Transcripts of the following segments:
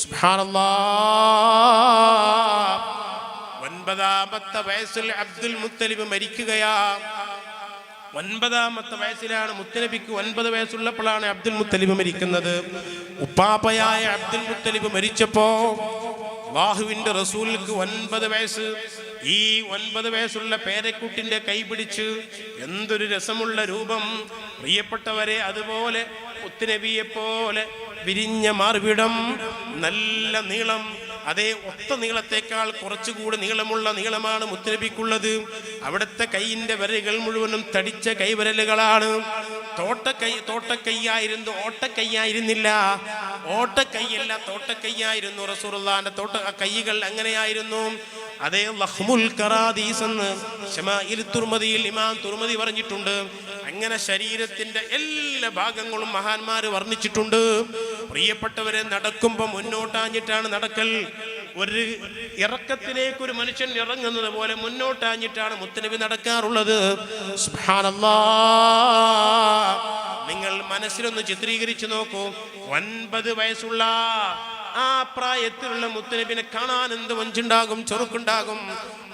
സുബ്ഹാനല്ലാഹ്. 9ാമത്തെ വയസ്സിൽ അബ്ദുൽ മുത്തലിബ് മരിക്കുകയാണ്. 9ാമത്തെ വയസ്സിലാണ് മുത്തനബിക്ക് 9 വയസ്സുള്ളപ്പോഴാണ് അബ്ദുൽ മുത്തലിബ് മരിക്കുന്നത്. ഉപ്പാപ്പയായ അബ്ദുൽ മുത്തലിബ് മരിച്ചപ്പോ അല്ലാഹുവിന്റെ റസൂലിക്ക് 9 വയസ്സ്. ഈ 9 വയസ്സുള്ള പേരക്കുട്ടിന്റെ കൈ പിടിച്ച് എന്തൊരു രസമുള്ള രൂപം പ്രിയപ്പെട്ടവരെ. അതുപോലെ മുത്തനബിയെ പോലെ വിരിഞ്ഞ മാർവിടം, നല്ല നീളം, അതേ ഒത്ത നീളത്തേക്കാൾ കുറച്ചുകൂടി നീളമുള്ള നീളമാണ് മുത്തനബിക്കുള്ളത്. അവിടുത്തെ കൈയിന്റെ വിരലുകൾ മുഴുവനും തടിച്ച കൈവിരലുകളാണ്. തോട്ടക്കൈയായിരുന്നു, ഓട്ടക്കൈയായിരുന്നില്ല. ഓട്ടക്കൈയല്ല, തോട്ടക്കൈയായിരുന്നു. റസൂലുള്ളാഹിന്റെ കൈകൾ അങ്ങനെയായിരുന്നു. അതേ ലഹ്മുൽ ഖറാദീസ് എന്ന് ശമാഇൽ തുർമദിയിൽ ഇമാം തുർമദി പറഞ്ഞിട്ടുണ്ട്. അങ്ങനെ ശരീരത്തിന്റെ എല്ലാ ഭാഗങ്ങളും മഹാന്മാര് വർണ്ണിച്ചിട്ടുണ്ട്. പ്രിയപ്പെട്ടവരെ, നടക്കുമ്പോൾ മുന്നോട്ടാഞ്ഞിട്ടാണ് നടക്കൽ. ഒരു ഇറക്കത്തിലേക്ക് ഒരു മനുഷ്യൻ ഇറങ്ങുന്നത് പോലെ മുന്നോട്ടാഞ്ഞിട്ടാണ് മുത്തനബി നടക്കാറുള്ളത്. സുബ്ഹാനല്ലാഹ്. നിങ്ങൾ മനസ്സിലൊന്ന് ചിത്രീകരിച്ചു നോക്കൂ. 9 വയസ്സുള്ള ആ പ്രായത്തിലുള്ള മുത്തനബിനെ കാണാൻ എന്ത് വഞ്ചുണ്ടാകും, ചെറുക്കുണ്ടാകും.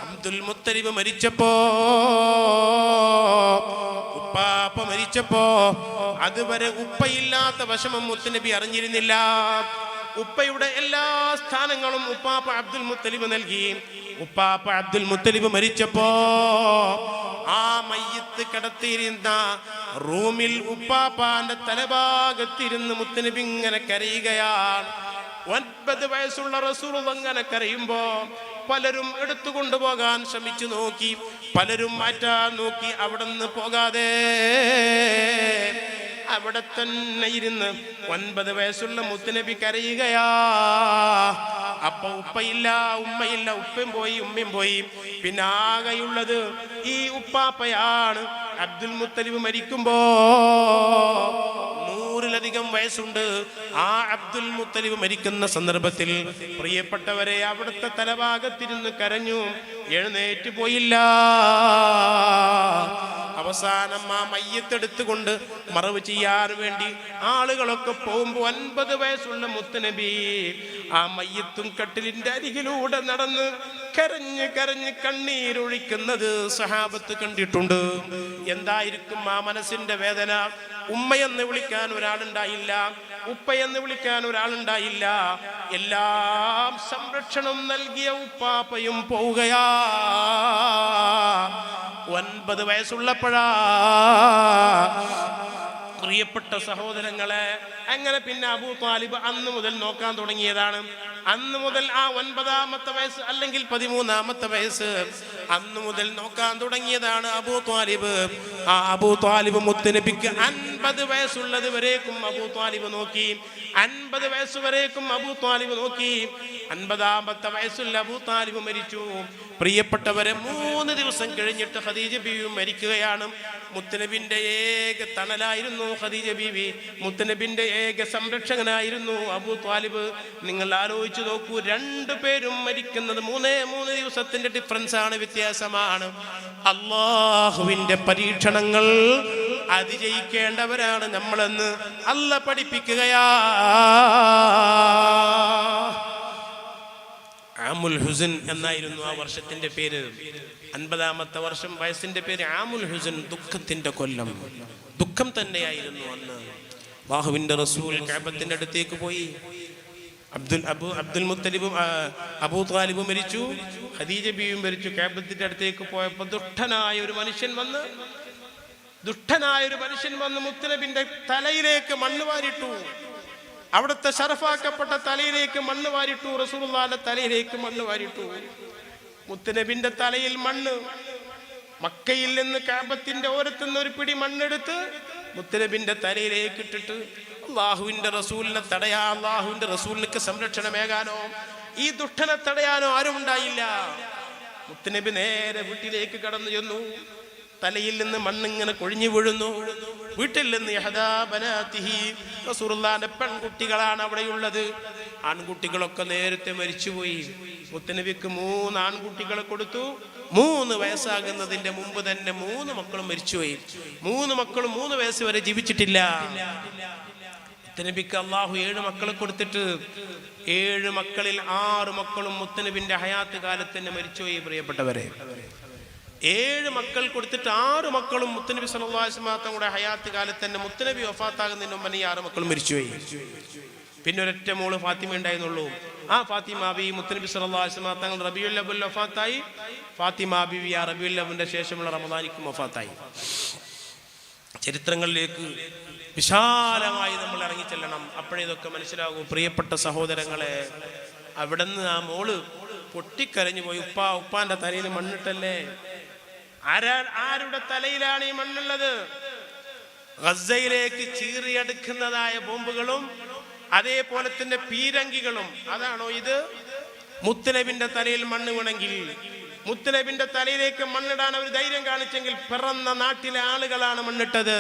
അബ്ദുൽ മുത്തലിബ് മരിച്ചപ്പോ, ഉപ്പാപ്പ മരിച്ചപ്പോ അതുവരെ ഉപ്പയില്ലാത്ത വിഷമം മുത്തനബി അറിഞ്ഞിരുന്നില്ല. ഉപ്പയുടെ എല്ലാ സ്ഥാനങ്ങളും ഉപ്പാപ്പ അബ്ദുൽ മുത്തലിബ് നൽകി. ഉപ്പാപ്പ അബ്ദുൽ മുത്തലിബ് മരിച്ചപ്പോ ആ മയ്യത്ത് കിടത്തിയിരുന്ന റൂമിൽ ഉപ്പാപ്പാന്റെ തലഭാഗത്തിരുന്ന് മുത്തനബി ഇങ്ങനെ കരയുകയാണ്. 9 വയസ്സുള്ള റസൂൽ അങ്ങനെ കരയുമ്പോ പലരും എടുത്തു കൊണ്ടുപോകാൻ ശ്രമിച്ചു നോക്കി, പലരും മാറ്റാൻ നോക്കി. അവിടെ നിന്ന് പോകാതെ അവിടെ തന്നെ ഇരുന്ന് 9 വയസ്സുള്ള മുത്തനബി കരയുകയാ. അപ്പൊ ഉപ്പയില്ല, ഉമ്മയില്ല. ഉപ്പയും പോയി, ഉമ്മയും പോയി. പിന്നെ ആകെയുള്ളത് ഈ ഉപ്പാപ്പയാണ്. അബ്ദുൽ മുത്തലിബ് മരിക്കുമ്പോ 100-ലധികം വയസ്സുണ്ട്. ആ അബ്ദുൽ മുത്തലിബ് മരിക്കുന്ന സന്ദർഭത്തിൽ പ്രിയപ്പെട്ടവരെ അവിടുത്തെ തലഭാഗത്തിരുന്ന് കരഞ്ഞു, എഴുന്നേറ്റ് പോയില്ല. അവസാനം ആ മയ്യത്തെടുത്തുകൊണ്ട് മറവ് ചെയ്യാൻ വേണ്ടി ആളുകളൊക്കെ പോകുമ്പോൾ 9 വയസ്സുള്ള മുത്തനബി ആ മയ്യത്തും കട്ടിലിന്റെ അരികിലൂടെ നടന്ന് കരഞ്ഞ് കരഞ്ഞ് കണ്ണീരൊഴിക്കുന്നത് സഹാബത്ത് കണ്ടിട്ടുണ്ട്. എന്തായിരിക്കും ആ മനസ്സിന്റെ വേദന? ഉമ്മയെന്ന് വിളിക്കാൻ ഒരാളുണ്ടായില്ല, ഉപ്പയെന്ന് വിളിക്കാൻ ഒരാളുണ്ടായില്ല. എല്ലാം സംരക്ഷണം നൽകിയ ഉപ്പാപ്പയും പോവുകയാ. 9 വയസ്സുള്ളപ്പോഴാ. പ്രിയപ്പെട്ട സഹോദരങ്ങളെ, അങ്ങനെ പിന്നെ അബൂ ത്വാലിബ് അന്ന് മുതൽ നോക്കാൻ തുടങ്ങിയതാണ്. അന്ന് മുതൽ ആ 9ാമത്തെ വയസ്സ് അല്ലെങ്കിൽ 13ാമത്തെ വയസ്സ് അന്ന് മുതൽ നോക്കാൻ തുടങ്ങിയതാണ് അബൂ ത്വാലിബ്. ആ അബൂ ത്വാലിബ് മുത്തനബിക്ക് 50 വയസ്സുള്ളത് വരേക്കും അബൂ ത്വാലിബ് നോക്കി. 50 വയസ്സ് വരേക്കും അബൂ ത്വാലിബ് നോക്കി. 50ാമത്തെ വയസ്സുള്ള അബൂ ത്വാലിബ് മരിച്ചു. പ്രിയപ്പെട്ടവരെ, 3 ദിവസം കഴിഞ്ഞിട്ട് ഖദീജ ബീവി മരിക്കുകയാണ്. മുത്തനബിന്റെ ഏക തണലായിരുന്നു ഖദീജ ബീവി. മുത്തനബിന്റെ ഏക സംരക്ഷകനായിരുന്നു അബൂ ത്വാലിബ്. നിങ്ങൾ ആലോചിച്ചു നോക്കൂ, 2 പേരും മരിക്കുന്നത് 3 ദിവസത്തിന്റെ ഡിഫറൻസ് ആണ്, വ്യത്യാസമാണ്. അല്ലാഹുവിന്റെ പരീക്ഷണങ്ങൾ അതിജയിക്കേണ്ടവരാണ് നമ്മളെന്ന് അല്ലാഹ് പഠിപ്പിക്കുകയാ. ആമുൽ ഹുസൻ എന്നായിരുന്നു ആ വർഷത്തിന്റെ പേര്. 50ാമത്തെ വർഷം വയസ്സിന്റെ പേര് ആമുൽ ഹുസൻ, ദുഃഖത്തിന്റെ കൊല്ലം. ദുഃഖം തന്നെയായിരുന്നു അന്ന്. അല്ലാഹുവിന്റെ റസൂൽ കഅബത്തിന്റെ അടുത്തേക്ക് പോയി. അബ്ദുൽ മുത്തലിബും അബൂ ത്വാലിബും മരിച്ചു, ഖദീജ ബീവിയും മരിച്ചു. കഅബത്തിന്റെ അടുത്തേക്ക് പോയപ്പോൾ ദുഷ്ടനായ ഒരു മനുഷ്യൻ വന്ന് മുത്തനബിന്റെ തലയിലേക്ക് മണ്ണ് വാരിട്ടു. അവിടുത്തെ ശറഫാക്കപ്പെട്ട തലയിലേക്ക് മണ്ണ് വാരിട്ടു. റസൂലുള്ളാഹിന്റെ തലയിലേക്ക് മണ്ണ് വാരിട്ടു. മുത്തനബിന്റെ തലയിൽ മണ്ണ്. മക്കയിൽ നിന്ന് കഅബത്തിന്റെ ഓരത്തുനിന്ന് ഒരു പിടി മണ്ണെടുത്ത് മുത്തനബിന്റെ തലയിലേക്ക് ഇട്ടിട്ട് അല്ലാഹുവിന്റെ റസൂലിനെ തടയാ, അല്ലാഹുവിന്റെ റസൂലിന് സംരക്ഷണമേകാനോ ഈ ദുഷ്ടനെ തടയാനോ ആരും ഉണ്ടായില്ല. മുത്തനബി നേരെ വീട്ടിലേക്ക് കടന്നു ചെന്നു. തലയിൽ നിന്ന് മണ്ണിങ്ങനെ കൊഴിഞ്ഞു വീഴുന്നു. വീട്ടിൽ നിന്ന് യഹദാ ബനാതിഹി, റസൂലുള്ളാഹിന്റെ പെൺകുട്ടികളാണ് അവിടെയുള്ളത്. ആൺകുട്ടികളൊക്കെ നേരത്തെ മരിച്ചുപോയി. മുത്തനബിക്ക് 3 ആൺകുട്ടികളെ കൊടുത്തു. 3 വയസ്സാകുന്നതിന്റെ മുമ്പ് തന്നെ 3 മക്കളും മരിച്ചുപോയി. 3 മക്കളും 3 വയസ്സ് വരെ ജീവിച്ചിട്ടില്ല. മുത്തനബിക്ക് അള്ളാഹു 7 മക്കളെ കൊടുത്തിട്ട് 7 മക്കളിൽ 6 മക്കളും മുത്തനബിന്റെ ഹയാത്ത് കാലത്ത് തന്നെ മരിച്ചുപോയി. പ്രിയപ്പെട്ടവരെ, 7 മക്കൾ കൊടുത്തിട്ട് 6 മക്കളും മുത്തനബി സല്ലല്ലാഹു അലൈഹി വസല്ലം തങ്ങളുടെ ഹയാത്ത് കാലത്ത് തന്നെ മുത്തനബി വഫാത്താകുന്നതിന് മുമ്പ് ഈ 6 മക്കളും മരിച്ചുപോയി. പിന്നെ ഒരൊറ്റ മോള് ഫാത്തിമ ഉണ്ടായിരുന്നുള്ളൂ. ആ ഫാത്തിമ ബീവി മുത്തനബി സല്ലല്ലാഹു അലൈഹി വസല്ലം തങ്ങൾ റബീഉൽ അവ്വൽ വഫാത്തായി. ഫാത്തിമ ബീവി ആ റബീഉൽ അവ്വലിന്റെ ശേഷമുള്ള റമദാനിക്കും വഫാത്തായി. ചരിത്രങ്ങളിലേക്ക് വിശാലമായി നമ്മൾ ഇറങ്ങിച്ചെല്ലണം, അപ്പോഴേ ഇതൊക്കെ മനസ്സിലാകൂ. പ്രിയപ്പെട്ട സഹോദരങ്ങളെ, അവിടുന്ന് ആ മോള് പൊട്ടിക്കരഞ്ഞു പോയി. ഉപ്പാന്റെ തലയിൽ മണ്ണിട്ടല്ലേ. ആരുടെ തലയിലാണ് ഈ മണ്ണുള്ളത്? ഗസയിലേക്ക് ചീറിയടുക്കുന്നതായ ബോംബുകളും അതേപോലെ തന്നെ പീരങ്കികളും. അതാണോ ഇത്? മുത്തനബിന്റെ തലയിൽ മണ്ണ് വീണെങ്കിൽ, മുത്തനബിന്റെ തലയിലേക്ക് മണ്ണിടാൻ അവർ ധൈര്യം കാണിച്ചെങ്കിൽ പിറന്ന നാട്ടിലെ ആളുകളാണ് മണ്ണിട്ടത്.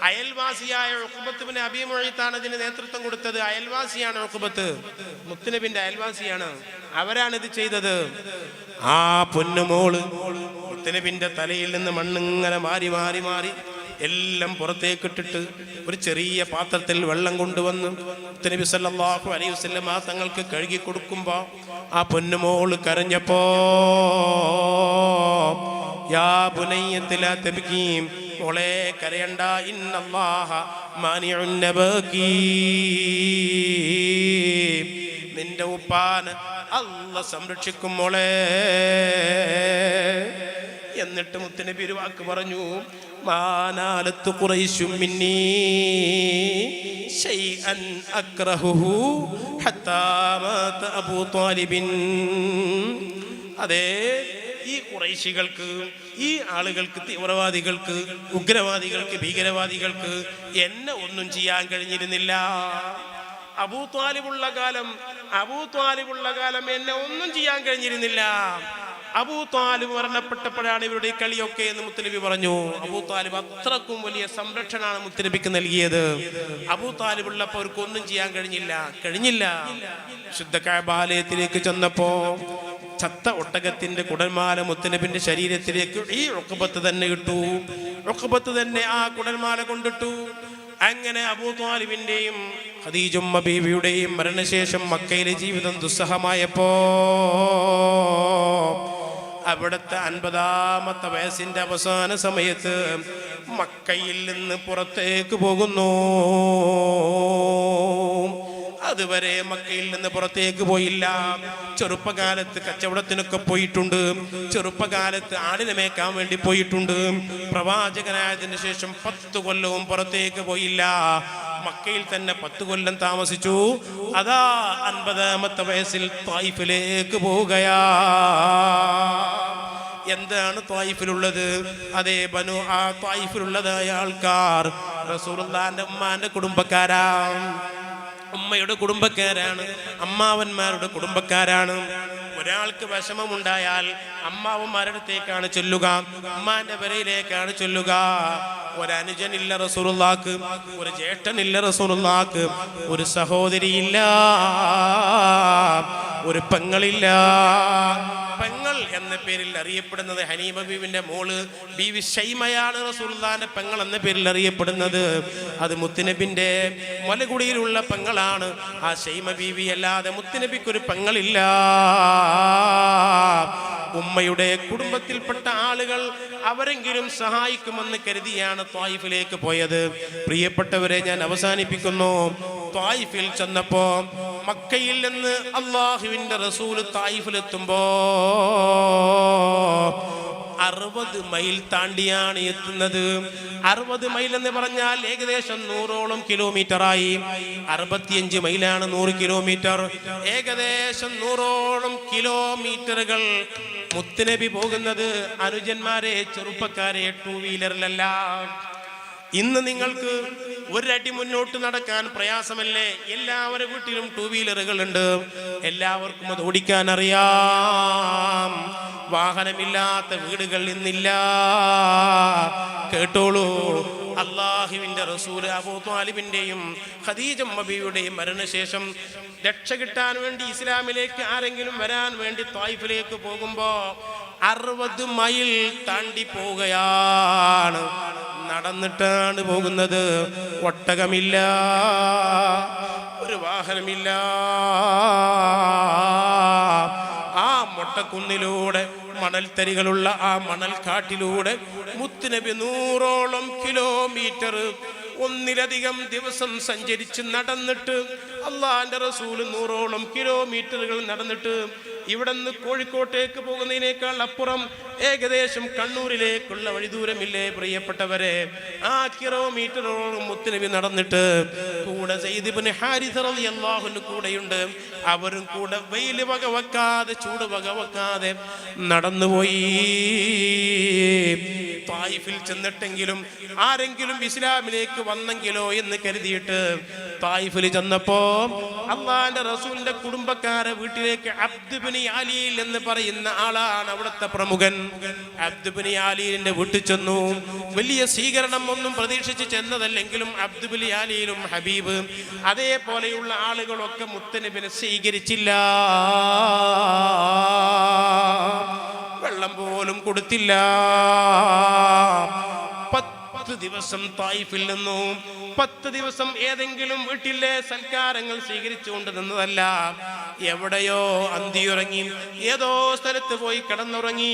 അയൽവാസിയായ ഉഖബത്ത് ഇബ്നു അബീ മുഈത്താണ് ഇതിന് നേതൃത്വം കൊടുത്തത്. അയൽവാസിയാണ് ഉഖബത്ത്, മുത്തനബിന്റെ അയൽവാസിയാണ്. അവരാണ് ഇത് ചെയ്തത്. ആ പൊന്നുമോള് മുത്തനബിന്റെ തലയിൽ നിന്ന് മണ്ണിങ്ങനെ മാറി മാറി മാറി എല്ലാം പുറത്തേക്കിട്ടിട്ട് ഒരു ചെറിയ പാത്രത്തിൽ വെള്ളം കൊണ്ടുവന്ന് മുത്തനബി സല്ലല്ലാഹു അലൈഹി വസല്ലം തങ്ങൾക്ക് കഴുകി കൊടുക്കുമ്പോ ആ പൊന്നുമോള് കരഞ്ഞപ്പോ, യാ ബുനയ്യത്തി ലാ തബ്കീ, മോളെ കരയണ്ട, ഇന്നല്ലാഹ മാനിഉൻ നബകീ, നിന്റെ ഉപ്പാന് അല്ലാഹ് സംരക്ഷിക്കും മോളെ. എന്നിട്ട് മുത്തനബി ഒരു വാക്ക് പറഞ്ഞു, മാനാലത്തു ഖുറൈശും മിന്നീ ശൈഅൻ അക്റഹുഹു ഹത്താ മാത അബൂ ത്വാലിബിൻ. അതെ, ഈ ഖുറൈശികൾക്ക്, ഈ ആളുകൾക്ക്, തീവ്രവാദികൾക്ക്, ഉഗ്രവാദികൾക്ക്, ഭീകരവാദികൾക്ക് എന്നെ ഒന്നും ചെയ്യാൻ കഴിഞ്ഞിരുന്നില്ല. അബൂ ത്വാലിബുള്ള കാലം എന്നെ ഒന്നും ചെയ്യാൻ കഴിഞ്ഞിരുന്നില്ല. അബൂ ത്വാലിബ് മരണപ്പെട്ടപ്പോഴാണ് ഇവരുടെ ഈ കളിയൊക്കെ എന്ന് മുത്തനബി പറഞ്ഞു. അബൂ ത്വാലിബ് അത്രക്കും വലിയ സംരക്ഷണമാണ് മുത്തനബിക്ക് നൽകിയത്. അബൂ ത്വാലിബ് ഉള്ളപ്പോൾ അവർക്ക് ഒന്നും ചെയ്യാൻ കഴിഞ്ഞില്ല. ശുദ്ധ കഅബാലയത്തിലേക്ക് ചെന്നപ്പോ ചത്ത ഒട്ടകത്തിന്റെ കുടൽമാല മുത്തനബിന്റെ ശരീരത്തിലേക്ക് ഈ ഉഖബത്ത് തന്നെ ഇട്ടു. ഉഖബത്ത് തന്നെ ആ കുടൽമാല കൊണ്ടിട്ടു. അങ്ങനെ അബൂ ത്വാലിബിന്റെയും ഖദീജുമ്മ ബീവിയുടെയും മരണശേഷം മക്കയിലെ ജീവിതം ദുസ്സഹമായപ്പോ അവിടുത്തെ 50-ാമത്തെ വയസ്സിന്റെ അവസാന സമയത്ത് മക്കയിൽ നിന്ന് പുറത്തേക്ക് പോകുന്നു. അതുവരെ മക്കയിൽ നിന്ന് പുറത്തേക്ക് പോയില്ല. ചെറുപ്പകാലത്ത് കച്ചവടത്തിനൊക്കെ പോയിട്ടുണ്ട്. ചെറുപ്പകാലത്ത് ആടിനെ മേക്കാൻ വേണ്ടി പോയിട്ടുണ്ട്. പ്രവാചകനായതിനു ശേഷം 10 കൊല്ലവും പുറത്തേക്ക് പോയില്ല. മക്കയിൽ തന്നെ 10 കൊല്ലം താമസിച്ചു. അതാ 50-ാമത്തെ വയസ്സിൽ ത്വായിഫിലേക്ക് പോവുകയാ. എന്താണ് ത്വായിഫിലുള്ളത്? അതേ, ബനു ആ ത്വായിഫിലുള്ളതായ ആൾക്കാർ റസൂലുള്ളാഹിന്റെ ഉമ്മാന്റെ കുടുംബക്കാരാണ്, ഉമ്മയുടെ കുടുംബക്കാരാണ്, അമ്മാവന്മാരുടെ കുടുംബക്കാരാണ്. ഒരാൾക്ക് വിഷമമുണ്ടായാൽ അമ്മാവന്മാരുടെ അടുത്തേക്കാണ് ചൊല്ലുക, ഉമ്മാന്റെ പെരയിലേക്കാണ് ചൊല്ലുക. ഒരനുജനില്ല റസൂലുള്ളാഹിക്ക്, ഒരു ജ്യേഷ്ഠനില്ല റസൂലുള്ളാഹിക്ക്, ഒരു സഹോദരിയില്ല, ഒരു പെങ്ങളില്ല. പെങ്ങൾ എന്ന പേരിൽ അറിയപ്പെടുന്നത് ഹനീമ ബീവിന്റെ മോള് ബീവി ഷൈമയാണ്. റസൂലുള്ളാഹിന്റെ പെങ്ങൾ എന്ന പേരിൽ അറിയപ്പെടുന്നത് അത് മുത്തുനബിന്റെ മലകുടിയിലുള്ള പെങ്ങളാണ്. ആ ഷൈമ ബീവി അല്ലാതെ മുത്തുനബിക്കൊരു പെങ്ങളില്ല. ഉമ്മയുടെ കുടുംബത്തിൽപ്പെട്ട ആളുകൾ അവരെങ്കിലും സഹായിക്കുമെന്ന് കരുതിയാണ് ത്വായിഫിലേക്ക് പോയത്. പ്രിയപ്പെട്ടവരെ, ഞാൻ അവസാനിപ്പിക്കുന്നു. ത്വായിഫിൽ ചെന്നപ്പോ മക്കയിൽ നിന്ന് അല്ലാഹുവിന്റെ റസൂല് ത്വായിഫിലെത്തുമ്പോ 60 മൈൽ താണ്ടിയാണ് എത്തുന്നത്. 60 മൈൽ എന്ന് പറഞ്ഞാൽ ഏകദേശം 100ഓളം കിലോമീറ്ററായി. 65 മൈലാണ് 100 കിലോമീറ്റർ. ഏകദേശം 100ഓളം കിലോമീറ്ററുകൾ മുത്തുനബി പോകുന്നത് അനുജന്മാരെ, ചെറുപ്പക്കാരെ, 2 വീലറിലല്ല. ഇന്ന് നിങ്ങൾക്ക് ഒരടി മുന്നോട്ട് നടക്കാൻ പ്രയാസമല്ലേ? എല്ലാവരുടെ വീട്ടിലും 2 വീലറുകൾ ഉണ്ട്. എല്ലാവർക്കും അത് ഓടിക്കാൻ അറിയാം. വാഹനമില്ലാത്ത വീടുകൾ ഇന്നില്ല. കേട്ടോളൂ, അല്ലാഹുവിന്റെ റസൂൽ അബൂ ത്വാലിബിന്റെയും ഖദീജ ബീവിയുടെയും മരണശേഷം രക്ഷ കിട്ടാൻ വേണ്ടി ഇസ്ലാമിലേക്ക് ആരെങ്കിലും വരാൻ വേണ്ടി ത്വായിഫിലേക്ക് പോകുമ്പോ 60 മൈൽ താണ്ടി പോവുകയാണ്. നടന്നിട്ടാണ് പോകുന്നത്. ഒട്ടകമില്ല, ഒരു വാഹനമില്ല. ആ മൊട്ടക്കുന്നിലൂടെ മണൽത്തരികളുള്ള ആ മണൽക്കാട്ടിലൂടെ മുത്തുനബി 100ഓളം കിലോമീറ്റർ ഒന്നിലധികം ദിവസം സഞ്ചരിച്ച് നടന്നിട്ട് അള്ളാന്റെ റസൂല് 100ഓളം കിലോമീറ്ററുകൾ നടന്നിട്ട് ഇവിടെ നിന്ന് കോഴിക്കോട്ടേക്ക് പോകുന്നതിനേക്കാൾ അപ്പുറം ഏകദേശം കണ്ണൂരിലേക്കുള്ള വഴി ദൂരമില്ലേ പ്രിയപ്പെട്ടവരെ? ആ കിലോമീറ്ററോളം മുത്തുനബി നടന്നിട്ട് കൂടെ സയ്യിദ് ഇബ്നു ഹാരിസ റളിയല്ലാഹു അൻഹു കൂടെയുണ്ട്. അവരും കൂടെ വെയിൽ വകവെക്കാതെ ചൂട് വകവെക്കാതെ നടന്നുപോയി. തായിഫിൽ ചെന്നിട്ടെങ്കിലും ആരെങ്കിലും ഇസ്ലാമിലേക്ക് വന്നെങ്കിലോ എന്ന് കരുതിയിട്ട് തായിഫിൽ ചെന്നപ്പോ അള്ളാന്റെ റസൂലിന്റെ കുടുംബക്കാരെ വീട്ടിലേക്ക് അബ്ദ് ഇബ്നു അലീൽ എന്ന് പറയുന്ന ആളാണ് അവിടുത്തെ പ്രമുഖൻ. അബ്ദ് ഇബ്നു അലീലിന്റെ വീട്ടിൽ ചെന്നു. വലിയ സ്വീകരണം ഒന്നും പ്രതീക്ഷിച്ച് ചെന്നതല്ലെങ്കിലും അബ്ദ് ഇബ്നു അലീലും ഹബീബ് അതേപോലെയുള്ള ആളുകളൊക്കെ മുത്തനബിനെ സ്വീകരിച്ചില്ല. വെള്ളം പോലും കൊടുത്തില്ല. 10 ദിവസം തായിഫിൽ നിന്നു. 10 ദിവസം ഏതെങ്കിലും വീട്ടിലെ സൽക്കാരങ്ങൾ സ്വീകരിച്ചുകൊണ്ട് നിന്നതല്ല. എവിടെയോ അന്തിയുറങ്ങി, ഏതോ സ്ഥലത്ത് പോയി കിടന്നുറങ്ങി,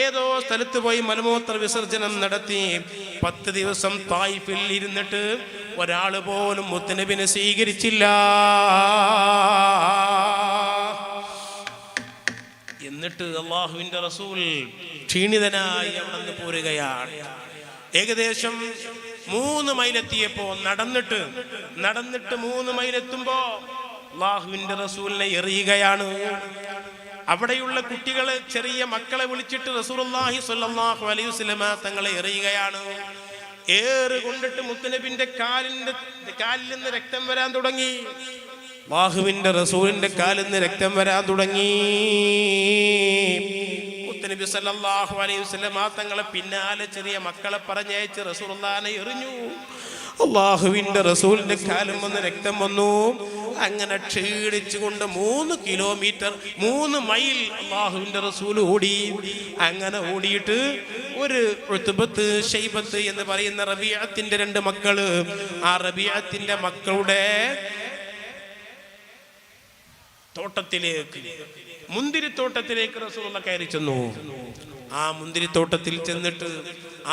ഏതോ സ്ഥലത്ത് പോയി മലമൂത്ര വിസർജനം നടത്തി. 10 ദിവസം തായിഫിൽ ഇരുന്നിട്ട് ഒരാൾ പോലും മുത്തനബിനെ സ്വീകരിച്ചില്ല. എന്നിട്ട് അള്ളാഹുവിന്റെ റസൂൽ ക്ഷീണിതനായി അവിടെ നിന്ന് പോരുകയാണ്. ഏകദേശം 3 മൈലെത്തിയപ്പോ നടന്നിട്ട് 3 മൈലെത്തുമ്പോ അള്ളാഹുവിന്റെ റസൂലിനെ എറിയുകയാണ്. അവിടെയുള്ള കുട്ടികളെ, ചെറിയ മക്കളെ വിളിച്ചിട്ട് റസൂലുള്ളാഹി സ്വല്ലല്ലാഹു അലൈഹി വസല്ലമ തങ്ങളെ എറിയുകയാണ്. ഏറ് കൊണ്ടിട്ട് മുത്തനബിന്റെ കാലിൽ നിന്ന് രക്തം വരാൻ തുടങ്ങി. അല്ലാഹുവിന്റെ റസൂലിന്റെ കാലിൽ നിന്ന് രക്തം വരാൻ തുടങ്ങി. മുത്തനബി സല്ലല്ലാഹു അലൈഹി വസല്ലം തങ്ങളെ പിന്നാലെ ചെറിയ മക്കളെ പറഞ്ഞയച്ച് റസൂലുള്ളാഹിനെ എറിഞ്ഞു. അല്ലാഹുവിന്റെ റസൂലിന്റെ കാലിൽ നിന്ന് രക്തം വന്നു. അങ്ങനെ ക്ഷീണിച്ചുകൊണ്ട് 3 കിലോമീറ്റർ 3 മൈൽ അല്ലാഹുവിന്റെ റസൂൽ ഓടി. അങ്ങനെ ഓടിയിട്ട് ഒരു ഉത്ബത്ത് ഷൈബത്ത് എന്ന് പറയുന്ന റബീഅത്തിന്റെ 2 മക്കള്, ആ റബീഅത്തിന്റെ മക്കളുടെ തോട്ടത്തിലേക്ക്, മുന്തിരിത്തോട്ടത്തിലേക്ക് റസൂലുള്ള കയറി ചെന്നു. ആ മുന്തിരിത്തോട്ടത്തിൽ ചെന്നിട്ട്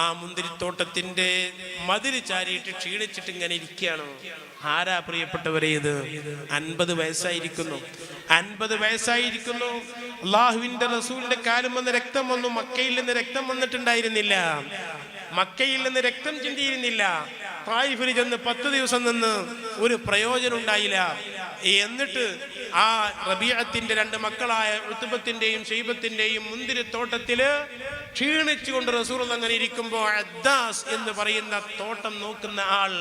ആ മുന്തിരിത്തോട്ടത്തിന്റെ മതിൽ ചാരിയിട്ട് ക്ഷീണിച്ചിട്ട് ഇങ്ങനെ ഇരിക്കുകയാണ്. ആരാ പ്രിയപ്പെട്ടവരെ ഇത്? 50 വയസ്സായിരിക്കുന്നു. 50 വയസ്സായിരിക്കുന്നു. അല്ലാഹുവിന്റെ റസൂലിന്റെ കാലും വന്ന് രക്തം വന്നു. മക്കയിൽ നിന്ന് രക്തം വന്നിട്ടുണ്ടായിരുന്നില്ല. മക്കയിൽ നിന്ന് രക്തം ചിന്തിയിരുന്നില്ല. തായിഫിൽ ചെന്ന് 10 ദിവസം നിന്ന് ഒരു പ്രയോജനം ഉണ്ടായില്ല. എന്നിട്ട് ആ റബീഅത്തിന്റെ 2 മക്കളായ ഉത്ബത്തിന്റെയും ഷൈബത്തിന്റെയും മുന്തിരിത്തോട്ടത്തില് ക്ഷീണിച്ചുകൊണ്ട് റസൂൽ അങ്ങനെ ഇരിക്കുമ്പോ അദ്ദാസ് എന്ന് പറയുന്ന തോട്ടം നോക്കുന്ന ആൾ,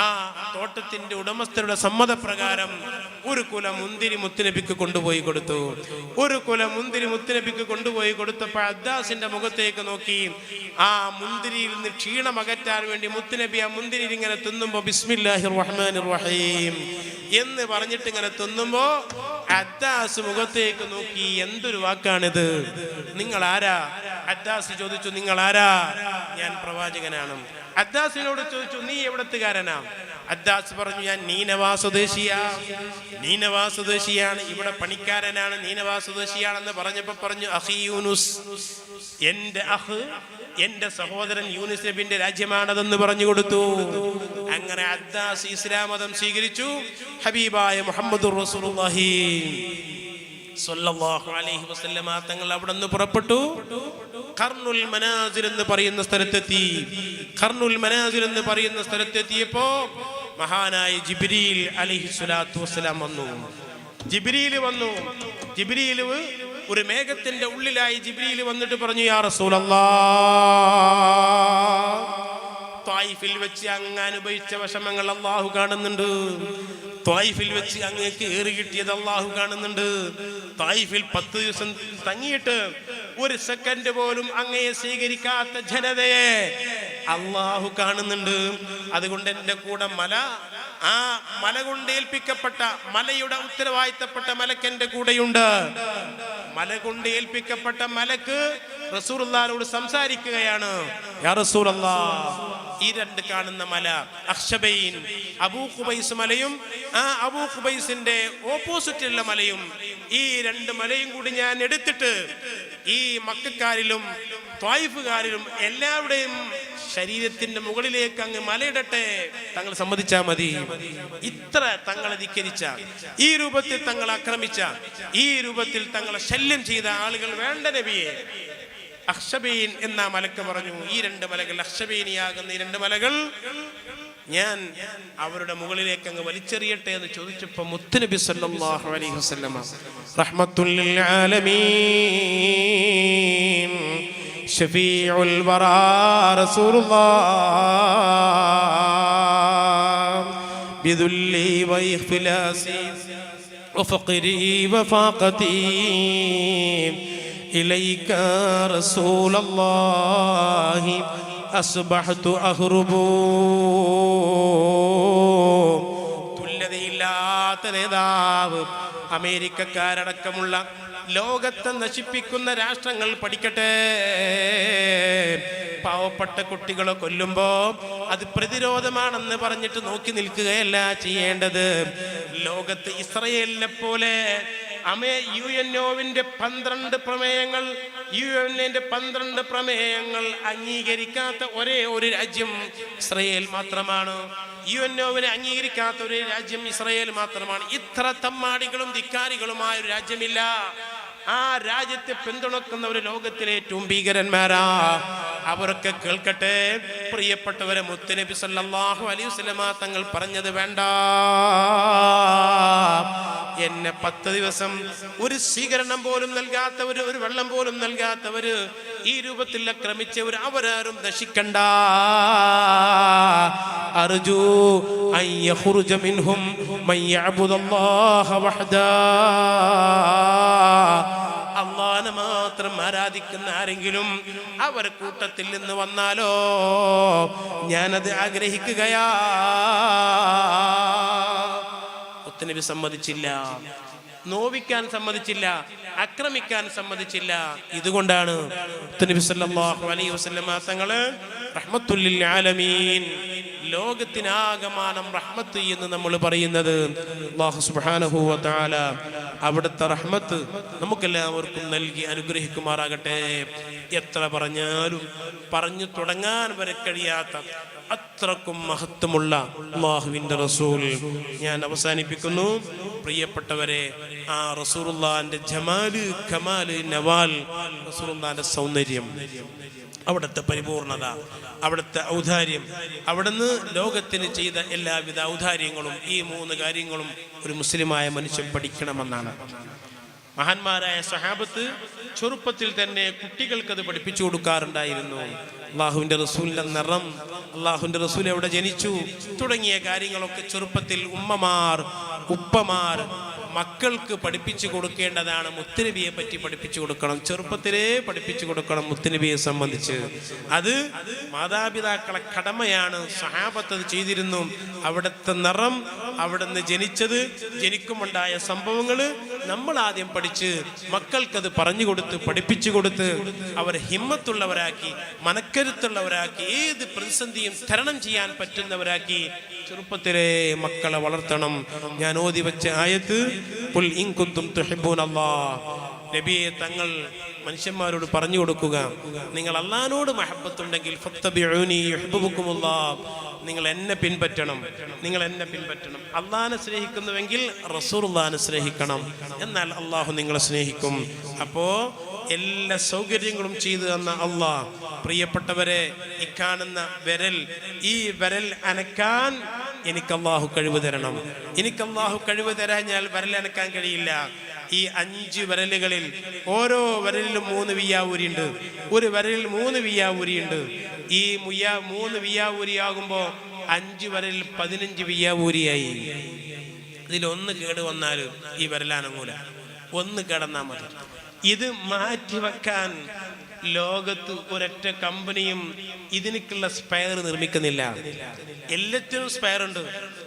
ആ തോട്ടത്തിന്റെ ഉടമസ്ഥരുടെ സമ്മതപ്രകാരം ഒരു കുല മുന്തിരി മുത്തുനബിക്ക് കൊണ്ടുപോയി കൊടുത്തു. ഒരു കുല മുന്തിരി മുത്തുനബിക്ക് കൊണ്ടുപോയി കൊടുത്തപ്പോൾ അദ്ദാസിന്റെ മുഖത്തേക്ക് നോക്കി. ആ മുന്തിരിയിൽ നിന്ന് ക്ഷീണം അകറ്റാൻ വേണ്ടി മുത്തുനബി ആ മുന്തിരി ഇങ്ങനെ തിന്നുമ്പോ ബിസ്മില്ലാഹിർ റഹ്മാനിർ റഹീം എന്ന് പറഞ്ഞിട്ട് ഇങ്ങനെ തിന്നുമ്പോ അദ്ദാസ് മുഖത്തേക്ക് നോക്കി. എന്തൊരു വാക്കാണിത്? നിങ്ങൾ ആരാ? അദ്ദാസ് ചോദിച്ചു, നിങ്ങൾ ആരാ? ഞാൻ പ്രവാചകനാണ്. അദ്ദാസിനോട് ചോദിച്ചു, നീ എവിടത്തുകാരനാ? അദ്ദാസ് പറഞ്ഞു, ഞാൻ നീനവാ സ്വദേശിയാണ്, ഇവിടെ പണിക്കാരനാണ്, നീനവാ സ്വദേശിയാണെന്ന് പറഞ്ഞപ്പോ പറഞ്ഞു, അഖി യൂനുസ്, എന്റെ സഹോദരൻ യൂനുസ് നബിന്റെ രാജ്യമാണതെന്ന് പറഞ്ഞു കൊടുത്തു. അങ്ങനെ അദ്ദാസ് ഇസ്ലാം മതം സ്വീകരിച്ചു. ഹബീബായ മുഹമ്മദുർ റസൂലുള്ളാഹി സ്വല്ലല്ലാഹു അലൈഹി വസല്ലമ തങ്ങൾ അവിടെ നിന്ന് പുറപ്പെട്ടു. ഖർനുൽ മനാസിൽ എന്ന് പറയുന്ന സ്ഥലത്തെത്തി. ഖർനുൽ മനാസിൽ എന്ന് പറയുന്ന സ്ഥലത്തെത്തിയപ്പോ മഹാനായ ജിബ്രീൽ അലൈഹി സ്വലാത്തു വസ്സലാം വന്നു. ജിബ്രീൽ ഒരു മേഘത്തിന്റെ ഉള്ളിലായി ജിബ്രീൽ വന്നിട്ട് പറഞ്ഞു, യാ റസൂലല്ലാഹ്, ത്വായിഫിൽ വെച്ച് അങ്ങ് അനുഭവിച്ച വിഷമങ്ങൾ അല്ലാഹു കാണുന്നുണ്ട്. ത്വായിഫിൽ വെച്ച് അങ്ങേക്ക് ഏറി കിട്ടിയത് അല്ലാഹു കാണുന്നുണ്ട്. ത്വായിഫിൽ 10 ദിവസം തങ്ങിയിട്ട് 1 സെക്കൻഡ് പോലും അങ്ങയെ സ്വീകരിക്കാത്ത ജനതയെ അല്ലാഹു കാണുന്നുണ്ട്. അതുകൊണ്ട് എൻ്റെ കൂടെ ആ മല കൊണ്ട് ഏൽപ്പിക്കപ്പെട്ട, മലയുടെ ഉത്തരവാദിത്തപ്പെട്ട മലക്ക് എൻ്റെ കൂടെയുണ്ട്. മല കൊണ്ട് ഏൽപ്പിക്കപ്പെട്ട മലക്ക് റസൂലുള്ളാഹിനോട് സംസാരിക്കുകയാണ്, യാ റസൂലല്ലാഹ്, ഈ രണ്ട് കാണുന്ന മല അഖ്ശബൈൻ, അബൂ ഖുബൈസ് മലയും ആ അബൂ ഖുബൈസിന്റെ ഓപ്പോസിറ്റുള്ള മലയും, ഈ രണ്ട് മലയും കൂടി ഞാൻ എടുത്തിട്ട് ഈ മക്കക്കാരിലും ത്വായിഫുകാരിലും എല്ലാവരുടെയും ശരീരത്തിന്റെ മുകളിലേക്ക് അങ്ങ് മലയിടട്ടെ, തങ്ങൾ സമ്മതിച്ചാ മതി. ഇത്ര തങ്ങളെ ധിക്കരിച്ച, ഈ രൂപത്തിൽ തങ്ങൾ ആക്രമിച്ച, ഈ രൂപത്തിൽ തങ്ങളെ ശല്യം ചെയ്ത ആളുകൾ വേണ്ട നബിയെ. അഖ്ശബീൻ എന്ന മലക്ക് പറഞ്ഞു, ഈ രണ്ട് മലകൾ, അഖ്ശബീനിയാകുന്ന ഈ രണ്ട് മലകൾ ഞാൻ അവരുടെ മുകളിലേക്ക് അങ്ങ് വലിച്ചെറിയട്ടെ എന്ന് ചോദിച്ചപ്പോ മുത്തുനബി സല്ലല്ലാഹു അലൈഹി വസല്ലമ റഹ്മത്തുൽ ലിൽ ആലമീൻ ശഫീഉൽ വറാ റസൂലുള്ളാഹ് ബിദുല്ലി വഇഖ്ഫിലാസി വഫഖരി വഫാഖതി ഇലൈക റസൂലല്ലാഹി അസ്ബഹ്തു അഹ്റുബു. തുല്യതയില്ലാത്ത നേതാവ്, അമേരിക്കക്കാരടക്കമുള്ള ലോകത്തെ നശിപ്പിക്കുന്ന രാഷ്ട്രങ്ങൾ പഠിക്കട്ടെ. പാവപ്പെട്ട കുട്ടികളെ കൊല്ലുമ്പോ അത് പ്രതിരോധമാണെന്ന് പറഞ്ഞിട്ട് നോക്കി നിൽക്കുകയല്ല ചെയ്യേണ്ടത്. ലോകത്ത് ഇസ്രയേലിനെ പോലെ യുഎൻഒവിന്റെ 12 പ്രമേയങ്ങൾ, യുഎന്നിന്റെ 12 പ്രമേയങ്ങൾ അംഗീകരിക്കാത്ത ഒരേ ഒരു രാജ്യം ഇസ്രയേൽ മാത്രമാണ്. യുഎൻഒവിനെ അംഗീകരിക്കാത്ത ഒരു രാജ്യം ഇസ്രയേൽ മാത്രമാണ്. ഇത്ര തമ്മാടികളും ധിക്കാരികളുമായ ഒരു രാജ്യമില്ല. ആ രാജ്യത്തെ പിന്തുണക്കുന്ന ഒരു ലോകത്തിലെ ഏറ്റവും ഭീകരന്മാരാ. അവരൊക്കെ കേൾക്കട്ടെ. പ്രിയപ്പെട്ടവരെ, മുത്തുനബി സല്ലല്ലാഹു അലൈഹി വസല്ലമ തങ്ങൾ പറഞ്ഞത് വേണ്ട. എന്നെ 10 ദിവസം ഒരു സ്വീകരണം പോലും നൽകാത്തവര്, ഒരു വെള്ളം പോലും നൽകാത്തവര്, ഈ രൂപത്തിൽ ആക്രമിച്ചവർ, അവരാരും നശിക്കണ്ട. അർജു അൻ യഖ്റുജ മിൻഹും മൻ യഅബുദുല്ലാഹ വഹദാ. അല്ലാഹനെ മാത്രം ആരാധിക്കുന്ന ആരെങ്കിലും അവർ കൂട്ടത്തിൽ നിന്ന് വന്നാലോ ഞാനത് ആഗ്രഹിക്കുകയാ. മുത്തുനബി സമ്മതിച്ചില്ല, നോവിക്കാൻ സമ്മതിച്ചില്ല, ആക്രമിക്കാൻ സമ്മതിച്ചില്ല. ഇതുകൊണ്ടാണ് മുത്തുനബി സല്ലല്ലാഹു അലൈഹി വസല്ലമ തങ്ങള് റഹ്മത്തുൽ ലിൽ ആലമീൻ, ലോകത്തിനാകമാനം റഹ്മത്ത് എന്ന് നമ്മൾ പറയുന്നത്. അല്ലാഹു സുബ്ഹാനഹു വ തആല അവിടുത്തെ റഹ്മത്ത് നമുക്കെല്ലാവർക്കും നൽകി അനുഗ്രഹിക്കുമാറാകട്ടെ. എത്ര പറഞ്ഞാലും പറഞ്ഞു തുടങ്ങാൻ വരെ കഴിയാത്ത അത്രക്കും മഹത്വമുള്ള അല്ലാഹുവിൻ്റെ റസൂൽ ഞാൻ അവസാനിപ്പിക്കുന്നു. പ്രിയപ്പെട്ടവരെ, ആ റസൂലുള്ളാഹിന്റെ ജമാല്, കമാല്, നവാൽ, റസൂലുള്ളാഹിന്റെ സൗന്ദര്യം, അവിടുത്തെ പരിപൂർണത, അവിടുത്തെ ഔദാര്യം, അവിടുന്ന് ലോകത്തിന് ചെയ്ത എല്ലാവിധ ഔദാര്യങ്ങളും, ഈ 3 കാര്യങ്ങളും ഒരു മുസ്ലിമായ മനുഷ്യൻ പഠിക്കണമെന്നാണ്. മഹാന്മാരായ സഹാബത്ത് ചെറുപ്പത്തിൽ തന്നെ കുട്ടികൾക്കത് പഠിപ്പിച്ചു കൊടുക്കാറുണ്ടായിരുന്നു. അള്ളാഹുവിൻ്റെ റസൂലിൻ്റെ നിറം, അള്ളാഹുവിൻ്റെ റസൂൽ എവിടെ ജനിച്ചു തുടങ്ങിയ കാര്യങ്ങളൊക്കെ ചെറുപ്പത്തിൽ ഉമ്മമാർ, ഉപ്പമാർ മക്കൾക്ക് പഠിപ്പിച്ചു കൊടുക്കേണ്ടതാണ്. മുത്തുനബിയെ പറ്റി പഠിപ്പിച്ചു കൊടുക്കണം, ചെറുപ്പത്തിലേ പഠിപ്പിച്ചു കൊടുക്കണം. മുത്തുനബിയെ സംബന്ധിച്ച് അത് മാതാപിതാക്കളെ കടമയാണ്. സഹാബത്ത് അത് ചെയ്തിരുന്നു. അവിടുത്തെ നിറം, അവിടുന്ന് ജനിച്ചത്, ജനിക്കുമുണ്ടായ സംഭവങ്ങൾ നമ്മൾ ആദ്യം പഠിച്ച് മക്കൾക്കത് പറഞ്ഞു കൊടുത്ത്, പഠിപ്പിച്ചു കൊടുത്ത്, അവരെ ഹിമ്മത്തുള്ളവരാക്കി, മനക്കരുത്തുള്ളവരാക്കി, ഏത് പ്രതിസന്ധിയും തരണം ചെയ്യാൻ പറ്റുന്നവരാക്കി ചെറുപ്പത്തിലെ മക്കളെ വളർത്തണം. ഞാൻ ഓതി വെച്ച ആയത്ത്, ഖുൽ ഇൻ കുന്തും തുഹിബ്ബൂനല്ലാഹ്, നബിയെ തങ്ങൾ മനുഷ്യന്മാരോട് പറഞ്ഞു കൊടുക്കുക, നിങ്ങൾ അല്ലാഹുവിനോട് മഹബ്ബത്തുണ്ടെങ്കിൽ ഫത്തബിഊനി യുഹിബ്ബുകുമുല്ലാഹ്, നിങ്ങൾ എന്നെ പിൻപറ്റണം, നിങ്ങൾ എന്നെ പിൻപറ്റണം. അല്ലാഹുവിനെ സ്നേഹിക്കുന്നുവെങ്കിൽ റസൂലുള്ളാഹിനെ സ്നേഹിക്കണം, എന്നാൽ അല്ലാഹു നിങ്ങളെ സ്നേഹിക്കും. അപ്പോ എല്ലാ സൗകര്യങ്ങളും ചെയ്തു തന്ന അല്ലാഹ്, പ്രിയപ്പെട്ടവരെ, ഈ കാണുന്ന വിരൽ, ഈ വിരൽ അനക്കാൻ എനിക്ക് അല്ലാഹു കഴിവ് തരണം. എനിക്ക് അല്ലാഹു കഴിവ് തരാഞ്ഞാൽ വിരൽ അനക്കാൻ കഴിയില്ല. ഈ 5 വിരലുകളിൽ ഓരോ വിരലിലും 3 വിയ്യാവൂരിയുണ്ട്. ഒരു വിരലിൽ 3 വിയ്യാവൂരിയുണ്ട്. ഈ 3 വിയ്യാവൂരിയാകുമ്പോൾ 5 വിരലിൽ 15 വിയ്യാവൂരിയായി. ഇതിലൊന്ന് കേട് വന്നാൽ ഈ വിരലാനങ്ങൂല, ഒന്ന് കിടന്നാൽ മതി. ഇത് മാറ്റിവെക്കാൻ ലോകത്ത് ഒരൊറ്റ കമ്പനിയും ഇതിനൊക്കെയുള്ള സ്പെയർ നിർമ്മിക്കുന്നില്ല. എല്ലാത്തിനും സ്പെയർ ഉണ്ട്.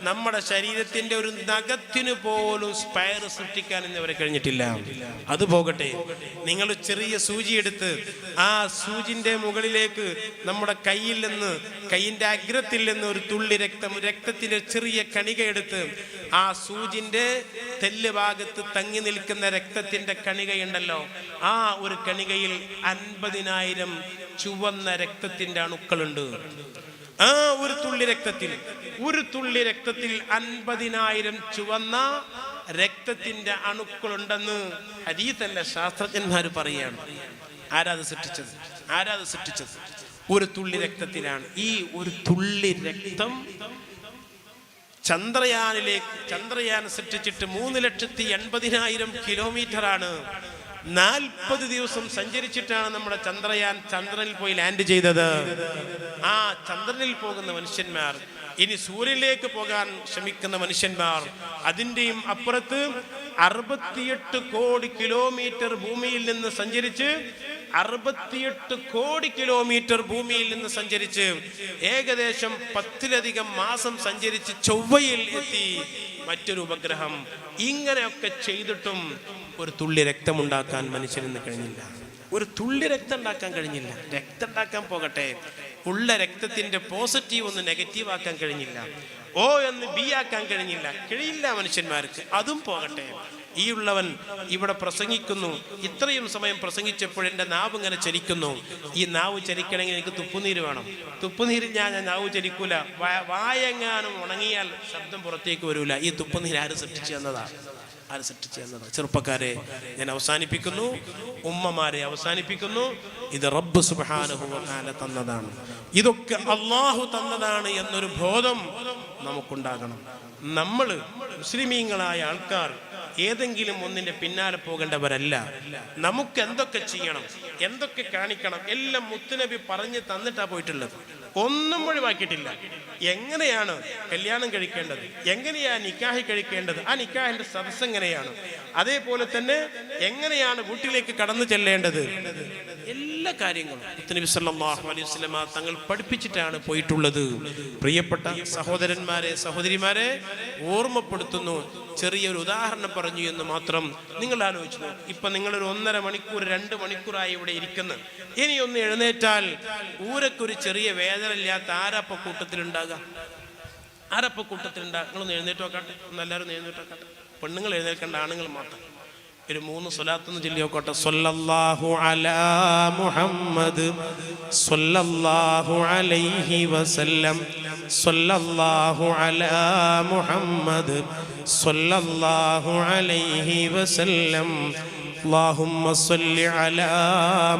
നമ്മുടെ ശരീരത്തിന്റെ ഒരു നഖത്തിന് പോലും സ്പെയർ സൃഷ്ടിക്കാൻ ഇന്നവരെ കഴിഞ്ഞിട്ടില്ല. അത് പോകട്ടെ, നിങ്ങൾ ചെറിയ സൂചി എടുത്ത് ആ സൂചിന്റെ മുകളിലേക്ക് നമ്മുടെ കയ്യിൽ നിന്ന്, കയ്യിന്റെ അഗ്രത്തിൽ നിന്ന് ഒരു തുള്ളി രക്തത്തിന്റെ ചെറിയ കണിക എടുത്ത് ആ സൂചിന്റെ തെല്ല് ഭാഗത്ത് തങ്ങി നിൽക്കുന്ന രക്തത്തിന്റെ കണികയുണ്ടല്ലോ, ആ ഒരു കണികയിൽ 50,000 ചുവന്ന രക്തത്തിന്റെ അണുക്കളുണ്ട്. ആ ഒരു തുള്ളി രക്തത്തിൽ 50,000 ചുവന്ന രക്തത്തിന്റെ അണുക്കളുണ്ടെന്ന് ഹദീസല്ല, ശാസ്ത്രജ്ഞന്മാർ പറയുകയാണ്. ആരാത് സൃഷ്ടിച്ചത്? ഒരു തുള്ളി രക്തത്തിലാണ്. ഈ ഒരു തുള്ളി രക്തം ചന്ദ്രയാൻ സൃഷ്ടിച്ചിട്ട് 3,80,000 കിലോമീറ്ററാണ്. 40 ദിവസം സഞ്ചരിച്ചിട്ടാണ് നമ്മുടെ ചന്ദ്രനിൽ പോയി ലാൻഡ് ചെയ്തത്. ആ ചന്ദ്രനിൽ പോകുന്ന മനുഷ്യന്മാർ, ഇനി സൂര്യനിലേക്ക് പോകാൻ ശ്രമിക്കുന്ന മനുഷ്യന്മാർ, അതിൻ്റെയും അപ്പുറത്ത് 68 കോടി കിലോമീറ്റർ ഭൂമിയിൽ നിന്ന് സഞ്ചരിച്ച് 68 കോടി കിലോമീറ്റർ ഭൂമിയിൽ നിന്ന് സഞ്ചരിച്ച് ഏകദേശം 10-ലധികം മാസം സഞ്ചരിച്ച് ചൊവ്വയിൽ എത്തി മറ്റൊരു ഉപഗ്രഹം. ഇങ്ങനെയൊക്കെ ചെയ്തിട്ടും ഒരു തുള്ളി രക്തമുണ്ടാക്കാൻ മനുഷ്യന് കഴിഞ്ഞില്ല. ഒരു തുള്ളി രക്തം ഉണ്ടാക്കാൻ കഴിഞ്ഞില്ല. രക്തം ഉണ്ടാക്കാൻ പോകട്ടെ, ഉള്ള രക്തത്തിന്റെ പോസിറ്റീവ് ഒന്ന് നെഗറ്റീവ് ആക്കാൻ കഴിഞ്ഞില്ല. ഓ എന്ന് ബി ആക്കാൻ കഴിയില്ല മനുഷ്യന്മാർക്ക്. അതും പോകട്ടെ, ഈ ഉള്ളവൻ ഇവിടെ പ്രസംഗിക്കുന്നു. ഇത്രയും സമയം പ്രസംഗിച്ചപ്പോൾ എൻ്റെ നാവ് ഇങ്ങനെ ചലിക്കുന്നു. ഈ നാവ് ചലിക്കണമെങ്കിൽ എനിക്ക് തുപ്പുനീര് വേണം. തുപ്പുനീര് ഞാൻ നാവ് ചലിക്കൂല. വായെങ്ങാനും ഉണങ്ങിയാൽ ശബ്ദം പുറത്തേക്ക് വരൂല. ഈ തുപ്പുനീര് ആര് സൃഷ്ടിച്ചു തന്നതാണ്? ചെറുപ്പക്കാരെ ഞാൻ അവസാനിപ്പിക്കുന്നു, ഉമ്മമാരെ അവസാനിപ്പിക്കുന്നു. ഇത് റബ്ബ് സുബ്ഹാനഹു വ തആല തന്നതാണ്. ഇതൊക്കെ അല്ലാഹു തന്നതാണ് എന്നൊരു ബോധം നമുക്കുണ്ടാകണം. നമ്മൾ മുസ്ലിമീങ്ങളായ ആൾക്കാർ ഏതെങ്കിലും ഒന്നിന്റെ പിന്നാലെ പോകേണ്ടവരല്ല. നമുക്ക് എന്തൊക്കെ ചെയ്യണം, എന്തൊക്കെ കാണിക്കണം, എല്ലാം മുത്തുനബി പറഞ്ഞു തന്നിട്ടാ പോയിട്ടുള്ളത്. ഒന്നും ഒഴിവാക്കിയിട്ടില്ല. എങ്ങനെയാണ് കല്യാണം കഴിക്കേണ്ടത്, എങ്ങനെയാണ് നിക്കാഹ് കഴിക്കേണ്ടത്, ആ നിക്കാഹിന്റെ സദസ്സ് എങ്ങനെയാണ്, അതേപോലെ തന്നെ എങ്ങനെയാണ് വീട്ടിലേക്ക് കടന്നു ചെല്ലേണ്ടത്, എല്ലാ കാര്യങ്ങളും മുത്തുനബി സല്ലല്ലാഹു അലൈഹി വസല്ലമ തങ്ങൾ പഠിപ്പിച്ചിട്ടാണ് പോയിട്ടുള്ളത്. പ്രിയപ്പെട്ട സഹോദരന്മാരെ, സഹോദരിമാരെ, ഓർമ്മപ്പെടുത്തുന്നു. ചെറിയൊരു ഉദാഹരണം പറഞ്ഞു എന്ന് മാത്രം. നിങ്ങൾ ആലോചിച്ചു, ഇപ്പൊ നിങ്ങളൊരു 1.5 മണിക്കൂർ 2 മണിക്കൂറായി ഇവിടെ ഇരിക്കുന്നു. ഇനി ഒന്ന് എഴുന്നേറ്റാൽ ഊരക്കൊരു ചെറിയ വേദന ഇല്ലാത്ത ആരപ്പ കൂട്ടത്തിലുണ്ടാകുക? നിങ്ങളൊന്ന് എഴുന്നേറ്റ് നോക്കാട്ടെ. എല്ലാവരും എഴുന്നേറ്റ് നോക്കാട്ടെ. പെണ്ണുങ്ങൾ എഴുന്നേൽക്കേണ്ട, ആണുങ്ങൾ മാത്രം. ഒരു 3 സ്വലാത്തൊന്ന് ചൊല്ലി നോക്കട്ടെ. സ്വല്ലല്ലാഹു അലാ മുഹമ്മദ് സ്വല്ലല്ലാഹു അലൈഹി വസല്ലം സ്വല്ലല്ലാഹു അലാ മുഹമ്മദ് സ്വല്ലല്ലാഹു അലൈഹി വസല്ലം اللهم صل على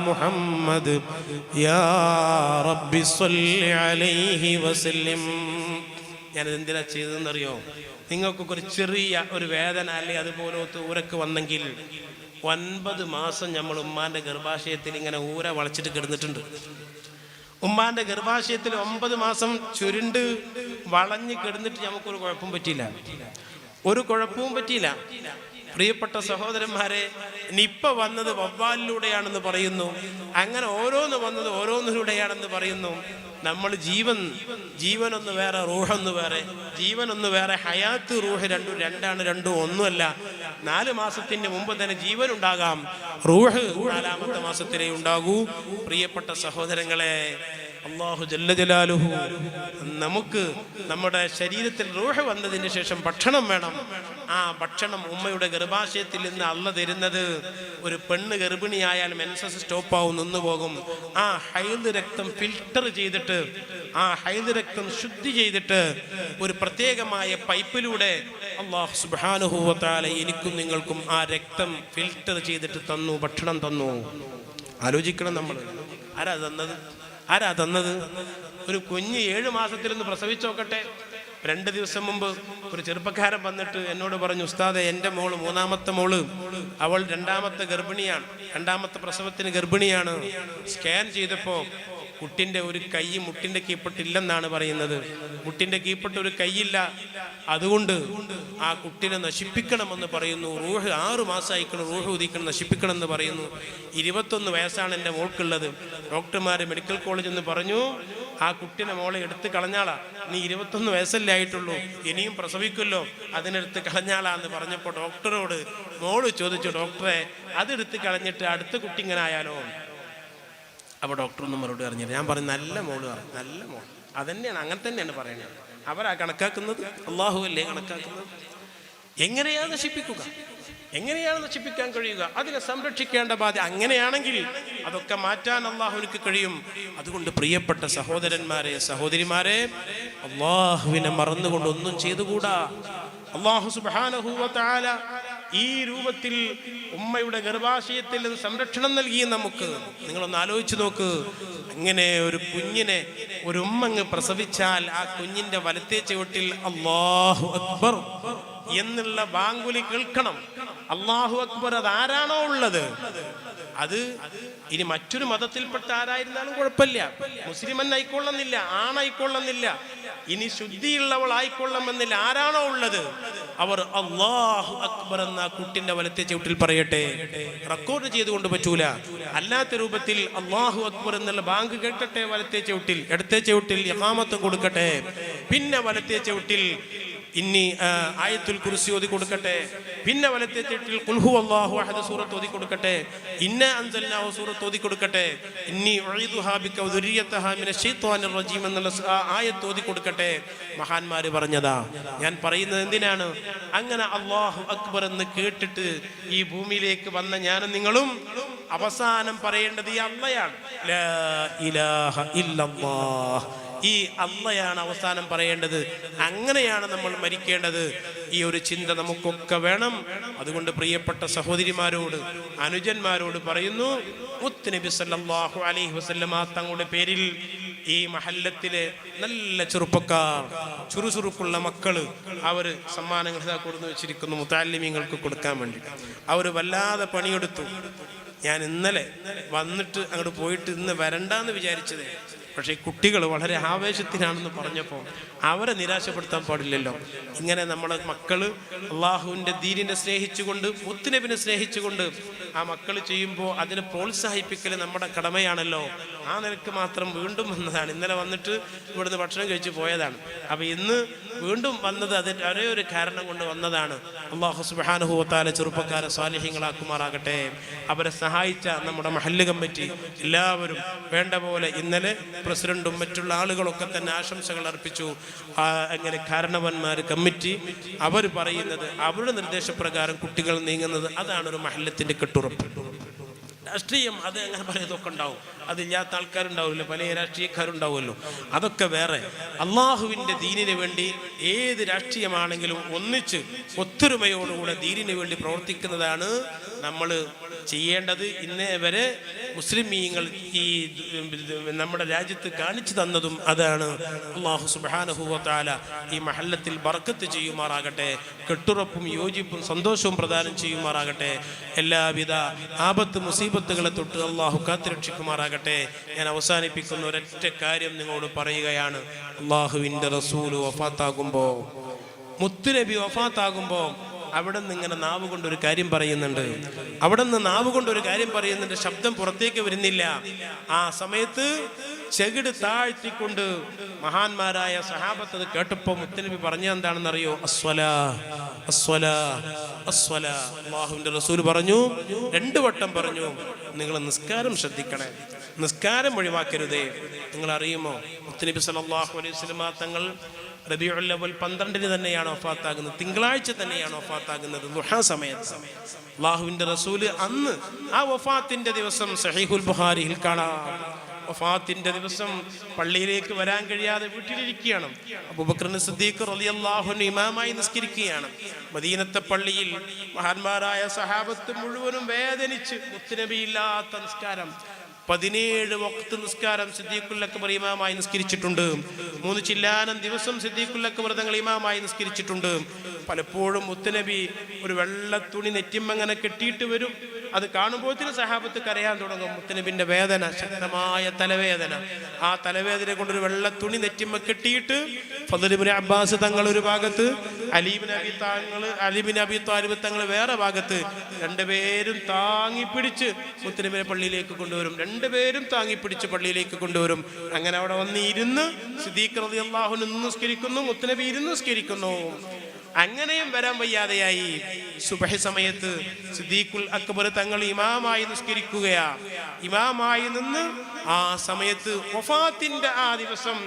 محمد يا رب صل عليه وسلم. ഞാനിത് എന്തിനാ ചെയ്തതെന്നറിയോ? നിങ്ങൾക്കൊക്കെ ഒരു ചെറിയ ഒരു വേദന അല്ലെങ്കിൽ അതുപോലത്തെ ഊരക്ക് വന്നെങ്കിൽ 9 മാസം നമ്മൾ ഉമ്മാന്റെ ഗർഭാശയത്തിൽ ഇങ്ങനെ ഊര വളച്ചിട്ട് കിടന്നിട്ടുണ്ട്. ഉമ്മാന്റെ ഗർഭാശയത്തിൽ 9 മാസം ചുരുണ്ട് വളഞ്ഞ് കിടന്നിട്ട് നമുക്കൊരു കുഴപ്പവും പറ്റിയില്ല. പ്രിയപ്പെട്ട സഹോദരന്മാരെ, നിപ്പ വന്നത് വവ്വാലിലൂടെയാണെന്ന് പറയുന്നു. അങ്ങനെ ഓരോന്ന് വന്നത് ഓരോന്നിലൂടെയാണെന്ന് പറയുന്നു. നമ്മൾ ജീവനൊന്ന് വേറെ, റൂഹൊന്ന് വേറെ. ജീവനൊന്ന് വേറെ, ഹയാത്ത് റൂഹ് രണ്ടും ഒന്നുമല്ല. 4 മാസത്തിന് മുമ്പ് തന്നെ ജീവൻ ഉണ്ടാകാം, റൂഹ് 4-ാമത്തെ മാസത്തിലേ ഉണ്ടാകൂ. പ്രിയപ്പെട്ട സഹോദരങ്ങളെ, അല്ലാഹു ജല്ല ജലാലുഹു നമുക്ക് നമ്മുടെ ശരീരത്തിൽ റൂഹ് വന്നതിന് ശേഷം ഭക്ഷണം വേണം. ആ ഭക്ഷണം ഉമ്മയുടെ ഗർഭാശയത്തിൽ നിന്ന് അള്ള തരുന്നത്. ഒരു പെണ്ണ് ഗർഭിണിയായാൽ മെൻസസ് സ്റ്റോപ്പാവും, നിന്നുപോകും. ആ ഹൈദ് രക്തം ഫിൽട്ടർ ചെയ്തിട്ട്, ആ ഹൈദ് രക്തം ശുദ്ധി ചെയ്തിട്ട് ഒരു പ്രത്യേകമായ പൈപ്പിലൂടെ അല്ലാഹു സുബ്ഹാനഹു വ തആല എനിക്കും നിങ്ങൾക്കും ആ രക്തം ഫിൽട്ടർ ചെയ്തിട്ട് തന്നു, ഭക്ഷണം തന്നു. ആലോചിക്കണം നമ്മൾ. ആരാ തന്നത്? ഒരു കുഞ്ഞ് 7 മാസത്തിലൊന്ന് പ്രസവിച്ചു നോക്കട്ടെ. 2 ദിവസം മുമ്പ് ഒരു ചെറുപ്പക്കാരൻ വന്നിട്ട് എന്നോട് പറഞ്ഞു, ഉസ്താദെ, എൻ്റെ മോള് 3-ാമത്തെ മോള്, അവൾ 2-ാമത്തെ പ്രസവത്തിന് ഗർഭിണിയാണ്. സ്കാൻ ചെയ്തപ്പോൾ കുട്ടിൻ്റെ ഒരു കൈ മുട്ടിൻ്റെ കീഴ്പ്പെട്ടില്ലെന്നാണ് പറയുന്നത്. മുട്ടിൻ്റെ കീഴ്പ്പെട്ട് ഒരു കൈയില്ല, അതുകൊണ്ട് ആ കുട്ടിനെ നശിപ്പിക്കണമെന്ന് പറയുന്നു. റൂഹ് 6 മാസമായിക്കണം, റൂഹ് ഉദിക്കണം, നശിപ്പിക്കണം എന്ന് പറയുന്നു. 21 വയസ്സാണ് എൻ്റെ മോൾക്കുള്ളത്. ഡോക്ടർമാർ മെഡിക്കൽ കോളേജിൽ നിന്ന് പറഞ്ഞു, ആ കുട്ടിനെ മോളെ എടുത്ത് കളഞ്ഞാളാ, നീ 21 വയസ്സല്ലേ ആയിട്ടുള്ളൂ, ഇനിയും പ്രസവിക്കുമല്ലോ, അതിനെടുത്ത് കളഞ്ഞാളാന്ന് പറഞ്ഞപ്പോൾ ഡോക്ടറോട് മോള് ചോദിച്ചു, ഡോക്ടറെ അതെടുത്ത് കളഞ്ഞിട്ട് അടുത്ത കുട്ടി ഇങ്ങനെ ആയാലോ? അപ്പോൾ ഡോക്ടറൊന്നും മറുപടി അറിഞ്ഞില്ല. ഞാൻ പറഞ്ഞു നല്ല മോള് പറഞ്ഞു, നല്ല മോൾ. അതന്നെയാണ്, അങ്ങനെ തന്നെയാണ് പറയുന്നത്. അവരാ കണക്കാക്കുന്നത്, അള്ളാഹു അല്ലേ കണക്കാക്കുന്നത്. എങ്ങനെയാണ് നശിപ്പിക്കുക, എങ്ങനെയാണ് നശിപ്പിക്കാൻ കഴിയുക? അതിനെ സംരക്ഷിക്കേണ്ട ബാധ്യത. അങ്ങനെയാണെങ്കിൽ അതൊക്കെ മാറ്റാൻ അള്ളാഹുവിന് കഴിയും. അതുകൊണ്ട് പ്രിയപ്പെട്ട സഹോദരന്മാരെ, സഹോദരിമാരെ, അള്ളാഹുവിനെ മറന്നുകൊണ്ട് ഒന്നും ചെയ്തുകൂടാ. അള്ളാഹു സുബ്ഹാനഹു വ തആല ഈ രൂപത്തിൽ ഉമ്മയുടെ ഗർഭാശയത്തിൽ സംരക്ഷണം നൽകി നമുക്ക്. നിങ്ങളൊന്ന് ആലോചിച്ച് നോക്ക്, ഇങ്ങനെ ഒരു കുഞ്ഞിനെ ഒരു ഉമ്മങ്ങ് പ്രസവിച്ചാൽ ആ കുഞ്ഞിന്റെ വലത്തേ ചുവട്ടിൽ അല്ലാഹു അക്ബർ എന്നുള്ള ബാങ്കുലി കേൾക്കണം. അല്ലാഹു അക്ബർ അതാരാണോ ഉള്ളത്, അത് ഇനി മറ്റൊരു മതത്തിൽപ്പെട്ട ആരായിരുന്നാലും കുഴപ്പമില്ല, മുസ്ലിമൻ ആയിക്കൊള്ളുന്നില്ല, ആണായിക്കൊള്ളുന്നില്ല, ഇനി ശുദ്ധിയുള്ളവൾ ആയിക്കൊള്ളണമെന്നില്ല. ആരാണോ ഉള്ളത് അവർ അല്ലാഹു അക്ബർ എന്ന കുട്ടിന്റെ വലത്തെ ചവിട്ടിൽ പറയട്ടെ. റെക്കോർഡ് ചെയ്തുകൊണ്ട് പറ്റൂല, അല്ലാത്ത രൂപത്തിൽ അല്ലാഹു അക്ബർ എന്നുള്ള ബാങ്ക് കേൾക്കട്ടെ വലത്തെ ചവിട്ടിൽ. ഇടത്തെ ചവിട്ടിൽ ഇഖാമത്ത് കൊടുക്കട്ടെ, പിന്നെ വലത്തെ ചവിട്ടിൽ ഇന്നി ആയത്തുൽ കുർസി ഓതി കൊടുക്കട്ടെ, പിന്നെ വലത്തെ ചവിട്ടിൽ ഖുൽ ഹുവല്ലാഹു അഹദ് സൂറത്ത് ഓതി കൊടുക്കട്ടെ, ഇന്നാ അൻസൽനാഹു സൂറത്ത് ഓതി കൊടുക്കട്ടെ, ഇന്നി ഉഈദുഹാ ബിക വദുരിയതഹാ മിനശ് ശൈത്വാനിർ റജീം എന്നുള്ള ആയത്ത് ഓതി കൊടുക്കട്ടെ. മഹാന്മാര് പറഞ്ഞതാ. ഞാൻ പറയുന്നത് എന്തിനാണ്? അങ്ങനെ അല്ലാഹു അക്ബർ എന്ന് കേട്ടിട്ട് ഈ ഭൂമിയിലേക്ക് വന്ന ഞാനും നിങ്ങളും അവസാനം പറയേണ്ടത് ഈ അള്ളയാണ്. ലാ ഇലാഹ ഇല്ലല്ലാഹ്, ഈ അള്ളയാണ് അവസാനം പറയേണ്ടത്. അങ്ങനെയാണ് നമ്മൾ മരിക്കേണ്ടത്. ഈ ഒരു ചിന്ത നമുക്കൊക്കെ വേണം. അതുകൊണ്ട് പ്രിയപ്പെട്ട സഹോദരിമാരോട്, അനുജന്മാരോട് പറയുന്നു, മുത്തുനബി സല്ലല്ലാഹു അലൈഹി വസല്ലമ തങ്ങളുടെ പേരിൽ ഈ മഹല്ലത്തിലെ നല്ല ചെറുപ്പക്കാർ, ചുറുചുറുക്കുള്ള മക്കള്, അവര് സമ്മാനങ്ങൾ കൊടുത്തു വെച്ചിരിക്കുന്നു മുതഅല്ലിമീങ്ങൾക്ക് കൊടുക്കാൻ വേണ്ടി. അവര് വല്ലാതെ പണിയെടുത്തു. ഞാൻ ഇന്നലെ വന്നിട്ട് അങ്ങോട്ട് പോയിട്ട് ഇന്ന് വരണ്ടെന്ന് വിചാരിച്ചത്. പക്ഷേ കുട്ടികൾ വളരെ ആവേശത്തിനാണെന്ന് പറഞ്ഞപ്പോൾ അവരെ നിരാശപ്പെടുത്താൻ പാടില്ലല്ലോ. ഇങ്ങനെ നമ്മളെ മക്കള് അള്ളാഹുവിൻ്റെ ദീനിനെ സ്നേഹിച്ചുകൊണ്ട്, മുത്തുനബിനെ സ്നേഹിച്ചുകൊണ്ട് ആ മക്കൾ ചെയ്യുമ്പോൾ അതിനെ പ്രോത്സാഹിപ്പിക്കൽ നമ്മുടെ കടമയാണല്ലോ. ആ നിലക്ക് മാത്രം വീണ്ടും വന്നതാണ്. ഇന്നലെ വന്നിട്ട് ഇവിടുന്ന് ഭക്ഷണം കഴിച്ച് പോയതാണ്. അപ്പോൾ ഇന്ന് വീണ്ടും വന്നത് അതിൻ്റെ ഒരേ ഒരു കാരണം കൊണ്ട് വന്നതാണ്. അല്ലാഹു സുബ്ഹാനഹു വ തആല ചെറുപ്പക്കാരെ സ്വാലിഹീങ്ങളാക്കുമാറാകട്ടെ. അവരെ സഹായിച്ച നമ്മുടെ മഹല്ല് കമ്മിറ്റി എല്ലാവരും വേണ്ട പോലെ ഇന്നലെ പ്രസിഡന്റും മറ്റുള്ള ആളുകളൊക്കെ തന്നെ ആശംസകൾ അർപ്പിച്ചു. അങ്ങനെ കാരണവന്മാർ, കമ്മിറ്റി അവർ പറയുന്നത്, അവരുടെ നിർദ്ദേശപ്രകാരം കുട്ടികൾ നീങ്ങുന്നത്, അതാണ് ഒരു മഹല്ലത്തിന്റെ കെട്ടുറപ്പ്. രാഷ്ട്രീയം അത് അങ്ങനെ പറയുന്നതൊക്കെ ഉണ്ടാവും, അതില്ലാത്ത ആൾക്കാരുണ്ടാവില്ല, പല രാഷ്ട്രീയക്കാരുണ്ടാവുമല്ലോ, അതൊക്കെ വേറെ. അള്ളാഹുവിൻ്റെ ദീനിന് വേണ്ടി ഏത് രാഷ്ട്രീയമാണെങ്കിലും ഒന്നിച്ച് ഒത്തൊരുമയോടുകൂടെ ദീനിന് വേണ്ടി പ്രവർത്തിക്കുന്നതാണ് നമ്മൾ ചെയ്യേണ്ടത്. ഇന്നേ വരെ മുസ്ലിമീങ്ങൾ ഈ നമ്മുടെ രാജ്യത്ത് കാണിച്ചു തന്നതും അതാണ്. അല്ലാഹു സുബ്ഹാനഹു വ തആല ഈ മഹല്ലത്തിൽ ബർക്കത്ത് ചെയ്യുമാറാകട്ടെ, കെട്ടുറപ്പും യോജിപ്പും സന്തോഷവും പ്രദാനം ചെയ്യുമാറാകട്ടെ. എല്ലാവിധ ആപത്ത് മുസീബത്തുകളെ തൊട്ട് അള്ളാഹു കാത്തുരക്ഷിക്കുമാറാകട്ടെ. ഞാൻ അവസാനിപ്പിക്കുന്ന ഒരൊറ്റ കാര്യം നിങ്ങളോട് പറയുകയാണ്. അള്ളാഹുവിൻ്റെ റസൂല് വഫാത്താകുമ്പോൾ, മുത്തുനബി വഫാത്താകുമ്പോൾ അവിടെ നിന്ന് ഇങ്ങനെ നാവ് കൊണ്ടൊരു കാര്യം പറയുന്നുണ്ട്. അവിടെ നിന്ന് നാവ് കൊണ്ടൊരു കാര്യം പറയുന്നുണ്ട്, ശബ്ദം പുറത്തേക്ക് വരുന്നില്ല. ആ സമയത്ത് ചെകിട് താഴ്ത്തിക്കൊണ്ട് മഹാന്മാരായ സഹാബത്ത് അത് കേട്ടപ്പോൾ മുത്തുനബി പറഞ്ഞ എന്താണെന്നറിയോ? അസ്വലാ അസ്വലാ അസ്വലാ. അല്ലാഹുവിൻ്റെ റസൂൽ പറഞ്ഞു, 2 വട്ടം പറഞ്ഞു, നിങ്ങൾ നിസ്കാരം ശ്രദ്ധിക്കണേ, നിസ്കാരം ഒഴിവാക്കരുതേ. നിങ്ങൾ അറിയുമോ, മുത്തുനബി സല്ലല്ലാഹു അലൈഹി വസല്ലം തങ്ങൾ റബീഉൽ അവ്വൽ 12 തന്നെയാണ് വഫാത്താകുന്നത്, തിങ്കളാഴ്ച തന്നെയാണ് വഫാത്താകുന്നത്, ദുഹാ സമയത്ത്. അല്ലാഹുവിൻ്റെ റസൂല് അന്ന് ആ വഫാത്തിന്റെ ദിവസം സഹീഹുൽ ബുഖാരിയിൽ കാണാം, വഫാത്തിന്റെ ദിവസം പള്ളിയിലേക്ക് വരാൻ കഴിയാതെ വീട്ടിലിരിക്കുകയാണ്. അബൂബക്കർ സിദ്ദീഖ് റളിയല്ലാഹു അൻഹു ഇമാമായി നിസ്കരിക്കുകയാണ്. മദീനത്തെ പള്ളിയിൽ മഹാന്മാരായ സഹാബത്ത് മുഴുവനും വേദനിച്ച്, മുത്തുനബി ഇല്ലാത്ത നിസ്കാരം, 17 വഖ്ത് നിസ്കാരം സിദ്ദീഖുൽ അക്ബർ ഇമാമായി നിസ്കരിച്ചിട്ടുണ്ട്. 3 ചില്ലാനം ദിവസം സിദ്ദീഖുൽ അക്ബർ തങ്ങൾ ഇമാമായി നിസ്കരിച്ചിട്ടുണ്ട്. പലപ്പോഴും മുത്തുനബി ഒരു വെള്ള തുണി നെറ്റിമ്മങ്ങനെ കെട്ടിയിട്ട് വരും. അത് കാണുമ്പോഴത്തേനും സഹാബത്ത് കരയാൻ തുടങ്ങും. മുത്തുനബിന്റെ വേദന, ശക്തമായ തലവേദന. ആ തലവേദന കൊണ്ടൊരു വെള്ള തുണി നെറ്റിമ്മ കെട്ടിയിട്ട് ഫദ്ൽ ഇബ്നു അബ്ബാസ് തങ്ങൾ ഒരു ഭാഗത്ത്, അലി ഇബ്നു അബി താലിബ് തങ്ങൾ വേറെ ഭാഗത്ത്, രണ്ടുപേരും താങ്ങിപ്പിടിച്ച് മുത്തുനബിയെ പള്ളിയിലേക്ക് കൊണ്ടുവരും. രണ്ടുപേരും താങ്ങിപ്പിടിച്ച് പള്ളിയിലേക്ക് കൊണ്ടുവരും. അങ്ങനെ അവിടെ വന്ന് ഇരുന്ന് സിദ്ദീഖ് റളിയല്ലാഹു അൻഹു നിസ്കരിക്കുന്നു, മുത്തുനബി ഇരുന്ന് നിസ്കരിക്കുന്നു. അങ്ങനെയും വരാൻ വയ്യാതെയായി. സുബഹി സമയത്ത് സിദ്ദീഖുൽ അക്ബർ തങ്ങൾ ഇമാമായി നിസ്കരിക്കുകയാ. ഇമാമായി നിന്ന് ആ സമയത്ത് വഫാത്തിന്റെ ആ ദിവസം,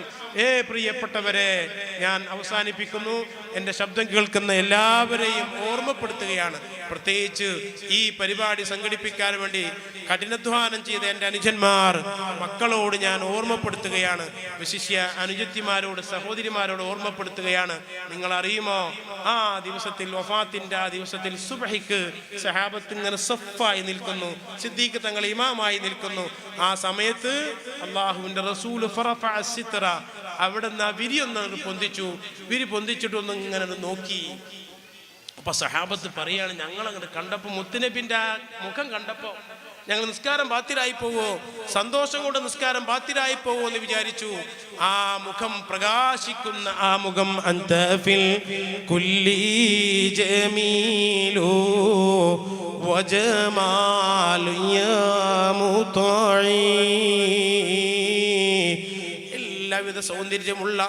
പ്രിയപ്പെട്ടവരെ, ഞാൻ അവസാനിപ്പിക്കുന്നു. എൻ്റെ ശബ്ദം കേൾക്കുന്ന എല്ലാവരെയും ഓർമ്മപ്പെടുത്തുകയാണ്. പ്രത്യേകിച്ച് ഈ പരിപാടി സംഘടിപ്പിക്കാൻ വേണ്ടി കഠിനാധ്വാനം ചെയ്ത എൻ്റെ അനുജന്മാർ, മക്കളോട് ഞാൻ ഓർമ്മപ്പെടുത്തുകയാണ്. വിശിഷ്യ അനുജത്തിമാരോട്, സഹോദരിമാരോട് ഓർമ്മപ്പെടുത്തുകയാണ്. നിങ്ങൾ അറിയുമോ, ആ ദിവസത്തിൽ, വഫാത്തിന്റെ ആ ദിവസത്തിൽ സുബ്ഹിക്ക് സഹാബത്ത് ഇങ്ങനെ സഫായി നിൽക്കുന്നു, സിദ്ദീഖ് തങ്ങൾ ഇമാമായി നിൽക്കുന്നു. ആ സമയത്ത് അല്ലാഹുവിന്റെ റസൂൽ ഫറഫഅ സിത്ര, അവിടുന്ന് ആ വിരിയൊന്ന് പൊന്തിച്ചു. വിരി പൊന്തിച്ചിട്ടൊന്ന് ഇങ്ങനെ നോക്കി. അപ്പൊ സഹാബത്ത് പറയാണ്, ഞങ്ങളങ്ങോട്ട് കണ്ടപ്പോ, മുത്തുനബിന്റെ ആ മുഖം കണ്ടപ്പോ ഞങ്ങൾ നിസ്കാരം ബാത്തിലായി പോവോ, സന്തോഷം കൊണ്ട് നിസ്കാരം ബാത്തിലായി പോവോ എന്ന് വിചാരിച്ചു. ആ മുഖം, പ്രകാശിക്കുന്ന ആ മുഖം, അൻത ഫിൽ കുല്ലി ജമീലു വജമാലു യാ മുതഈ, എല്ലാവിധ സൗന്ദര്യമുള്ള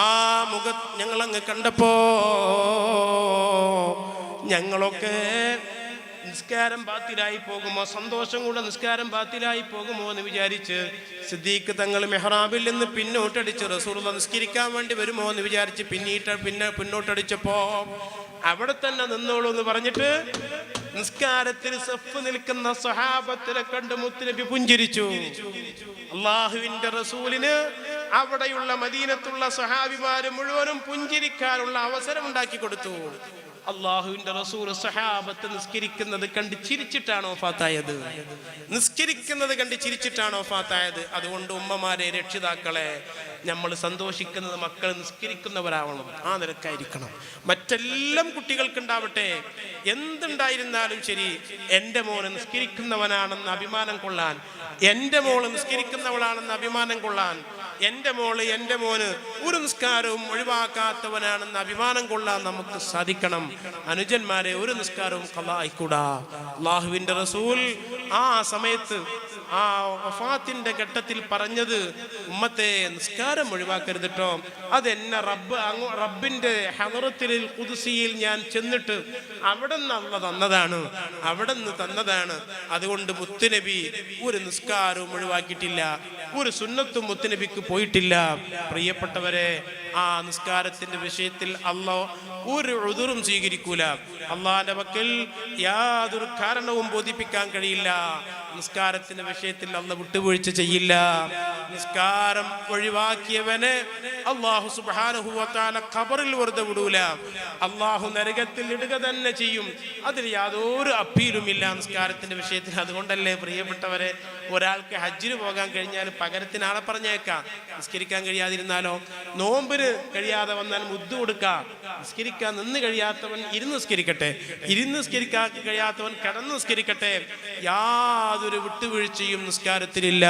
ആ മുഖം ഞങ്ങളങ്ങ് കണ്ടപ്പോ ഞങ്ങളൊക്കെ നിസ്കാരം ബാത്തിലായി പോകുമോ, സന്തോഷം കൂടെ നിസ്കാരം ബാത്തിലായി പോകുമോ എന്ന് വിചാരിച്ച് സിദ്ദീഖ് തങ്ങൾ മെഹ്റാബിൽ നിന്ന് പിന്നോട്ടടിച്ച് റസൂലുള്ളാഹി നിസ്കരിക്കാൻ വേണ്ടി വരുമോ എന്ന് വിചാരിച്ച് പിന്നോട്ടടിച്ചപ്പോ അവിടെ തന്നെ നിന്നോളൂ എന്ന് പറഞ്ഞിട്ട് നിസ്കാരത്തിൽ സഫ് നിൽക്കുന്ന സഹാബത്തിനെ കണ്ട് മുത്തുനബി പുഞ്ചിരിച്ചു. അള്ളാഹുവിന്റെ റസൂലിന് അവിടെയുള്ള മദീനത്തുള്ള സഹാബിമാര് മുഴുവനും പുഞ്ചിരിക്കാനുള്ള അവസരം ഉണ്ടാക്കി കൊടുത്തു. അള്ളാഹുവിന്റെ റസൂൽ സഹാബത്ത് നിസ്കരിക്കുന്നത് കണ്ട് ചിരിച്ചിട്ടാണോ വഫാത്തായത്? നിസ്കരിക്കുന്നത് കണ്ട് ചിരിച്ചിട്ടാണോ വഫാത്തായത്? അതുകൊണ്ട് ഉമ്മമാരെ, രക്ഷിതാക്കളെ, നമ്മൾ സന്തോഷിക്കുന്നത് മക്കൾ നിസ്കരിക്കുന്നവരാവണം. ആ നിലക്കായിരിക്കണം. മറ്റെല്ലാം കുട്ടികൾക്കുണ്ടാവട്ടെ, എന്തുണ്ടായിരുന്നാലും ശരി, എൻ്റെ മോന് നിസ്കരിക്കുന്നവനാണെന്ന് അഭിമാനം കൊള്ളാൻ, എൻ്റെ മോള് നിസ്കരിക്കുന്നവളാണെന്ന് അഭിമാനം കൊള്ളാൻ, എൻ്റെ മോള്, എൻ്റെ മോന് ഒരു നിസ്കാരവും ഒഴിവാക്കാത്തവനാണെന്ന് അഭിമാനം കൊള്ളാൻ നമുക്ക് സാധിക്കണം. അനുജന്മാരെ, ഒരു നിസ്കാരവും ഖളാ ആയിക്കൂടാ. അല്ലാഹുവിൻ്റെ റസൂൽ ആ സമയത്ത്, ആ വഫാത്തിന്റെ ഘട്ടത്തിൽ പറഞ്ഞത്, ഉമ്മത്തെ നിസ്കാരം ഒഴിവാക്കരുത് കേട്ടോ. അതെന്നെ റബ്ബിന്റെ ഹദറത്തിൽ ഖുദ്സിയിൽ ഞാൻ ചെന്നിട്ട് അവിടെ നിന്ന് അല്ലാഹ് തന്നതാണ്, അവിടെ നിന്ന് തന്നതാണ്. അതുകൊണ്ട് മുത്തുനബി ഒരു നിസ്കാരവും ഒഴിവാക്കിയിട്ടില്ല, ഒരു സുന്നത്തും മുത്തുനബിക്ക് പോയിട്ടില്ല. പ്രിയപ്പെട്ടവരെ, ആ നിസ്കാരത്തിന്റെ വിഷയത്തിൽ അല്ലാഹ് ഒരു ഉദുറും സ്വീകരിക്കൂല. അള്ളാന്റെ പക്കൽ യാതൊരു കാരണവും ബോധിപ്പിക്കാൻ കഴിയില്ല. നിസ്കാരത്തിന്റെ വിഷയത്തിൽ അല്ലാഹ് വിട്ടുവീഴ്ച ചെയ്യില്ല. നിസ്കാരം ഒഴിവാക്കിയവനെ അല്ലാഹു സുബ്ഹാനഹു വ തആല ഖബറിൽ വെറുതെ വിടൂല. അല്ലാഹു നരകത്തിൽ ഇടുക തന്നെ ചെയ്യും. അതിൽ യാതൊരു അപ്പീലുമില്ല നിസ്കാരത്തിന്റെ വിഷയത്തിൽ. അതുകൊണ്ടല്ലേ പ്രിയപ്പെട്ടവരെ, ഒരാൾക്ക് ഹജ്ജിന് പോകാൻ കഴിഞ്ഞാൽ പകരത്തിന് ആളെ പറഞ്ഞേക്കാം. നിസ്കരിക്കാൻ കഴിയാതിരുന്നാലോ, നോമ്പിന് കഴിയാതെ വന്നാൽ മുദ്ദ് കൊടുക്കാം. നിസ്കരിക്കാൻ നിന്ന് കഴിയാത്തവൻ ഇരുന്ന് നിസ്കരിക്കട്ടെ, ഇരുന്ന് നിസ്കരിക്കാൻ കഴിയാത്തവൻ കിടന്ന് നിസ്കരിക്കട്ടെ. യാതൊരു വിട്ടുവീഴ്ചയും നിസ്കാരത്തിലില്ല.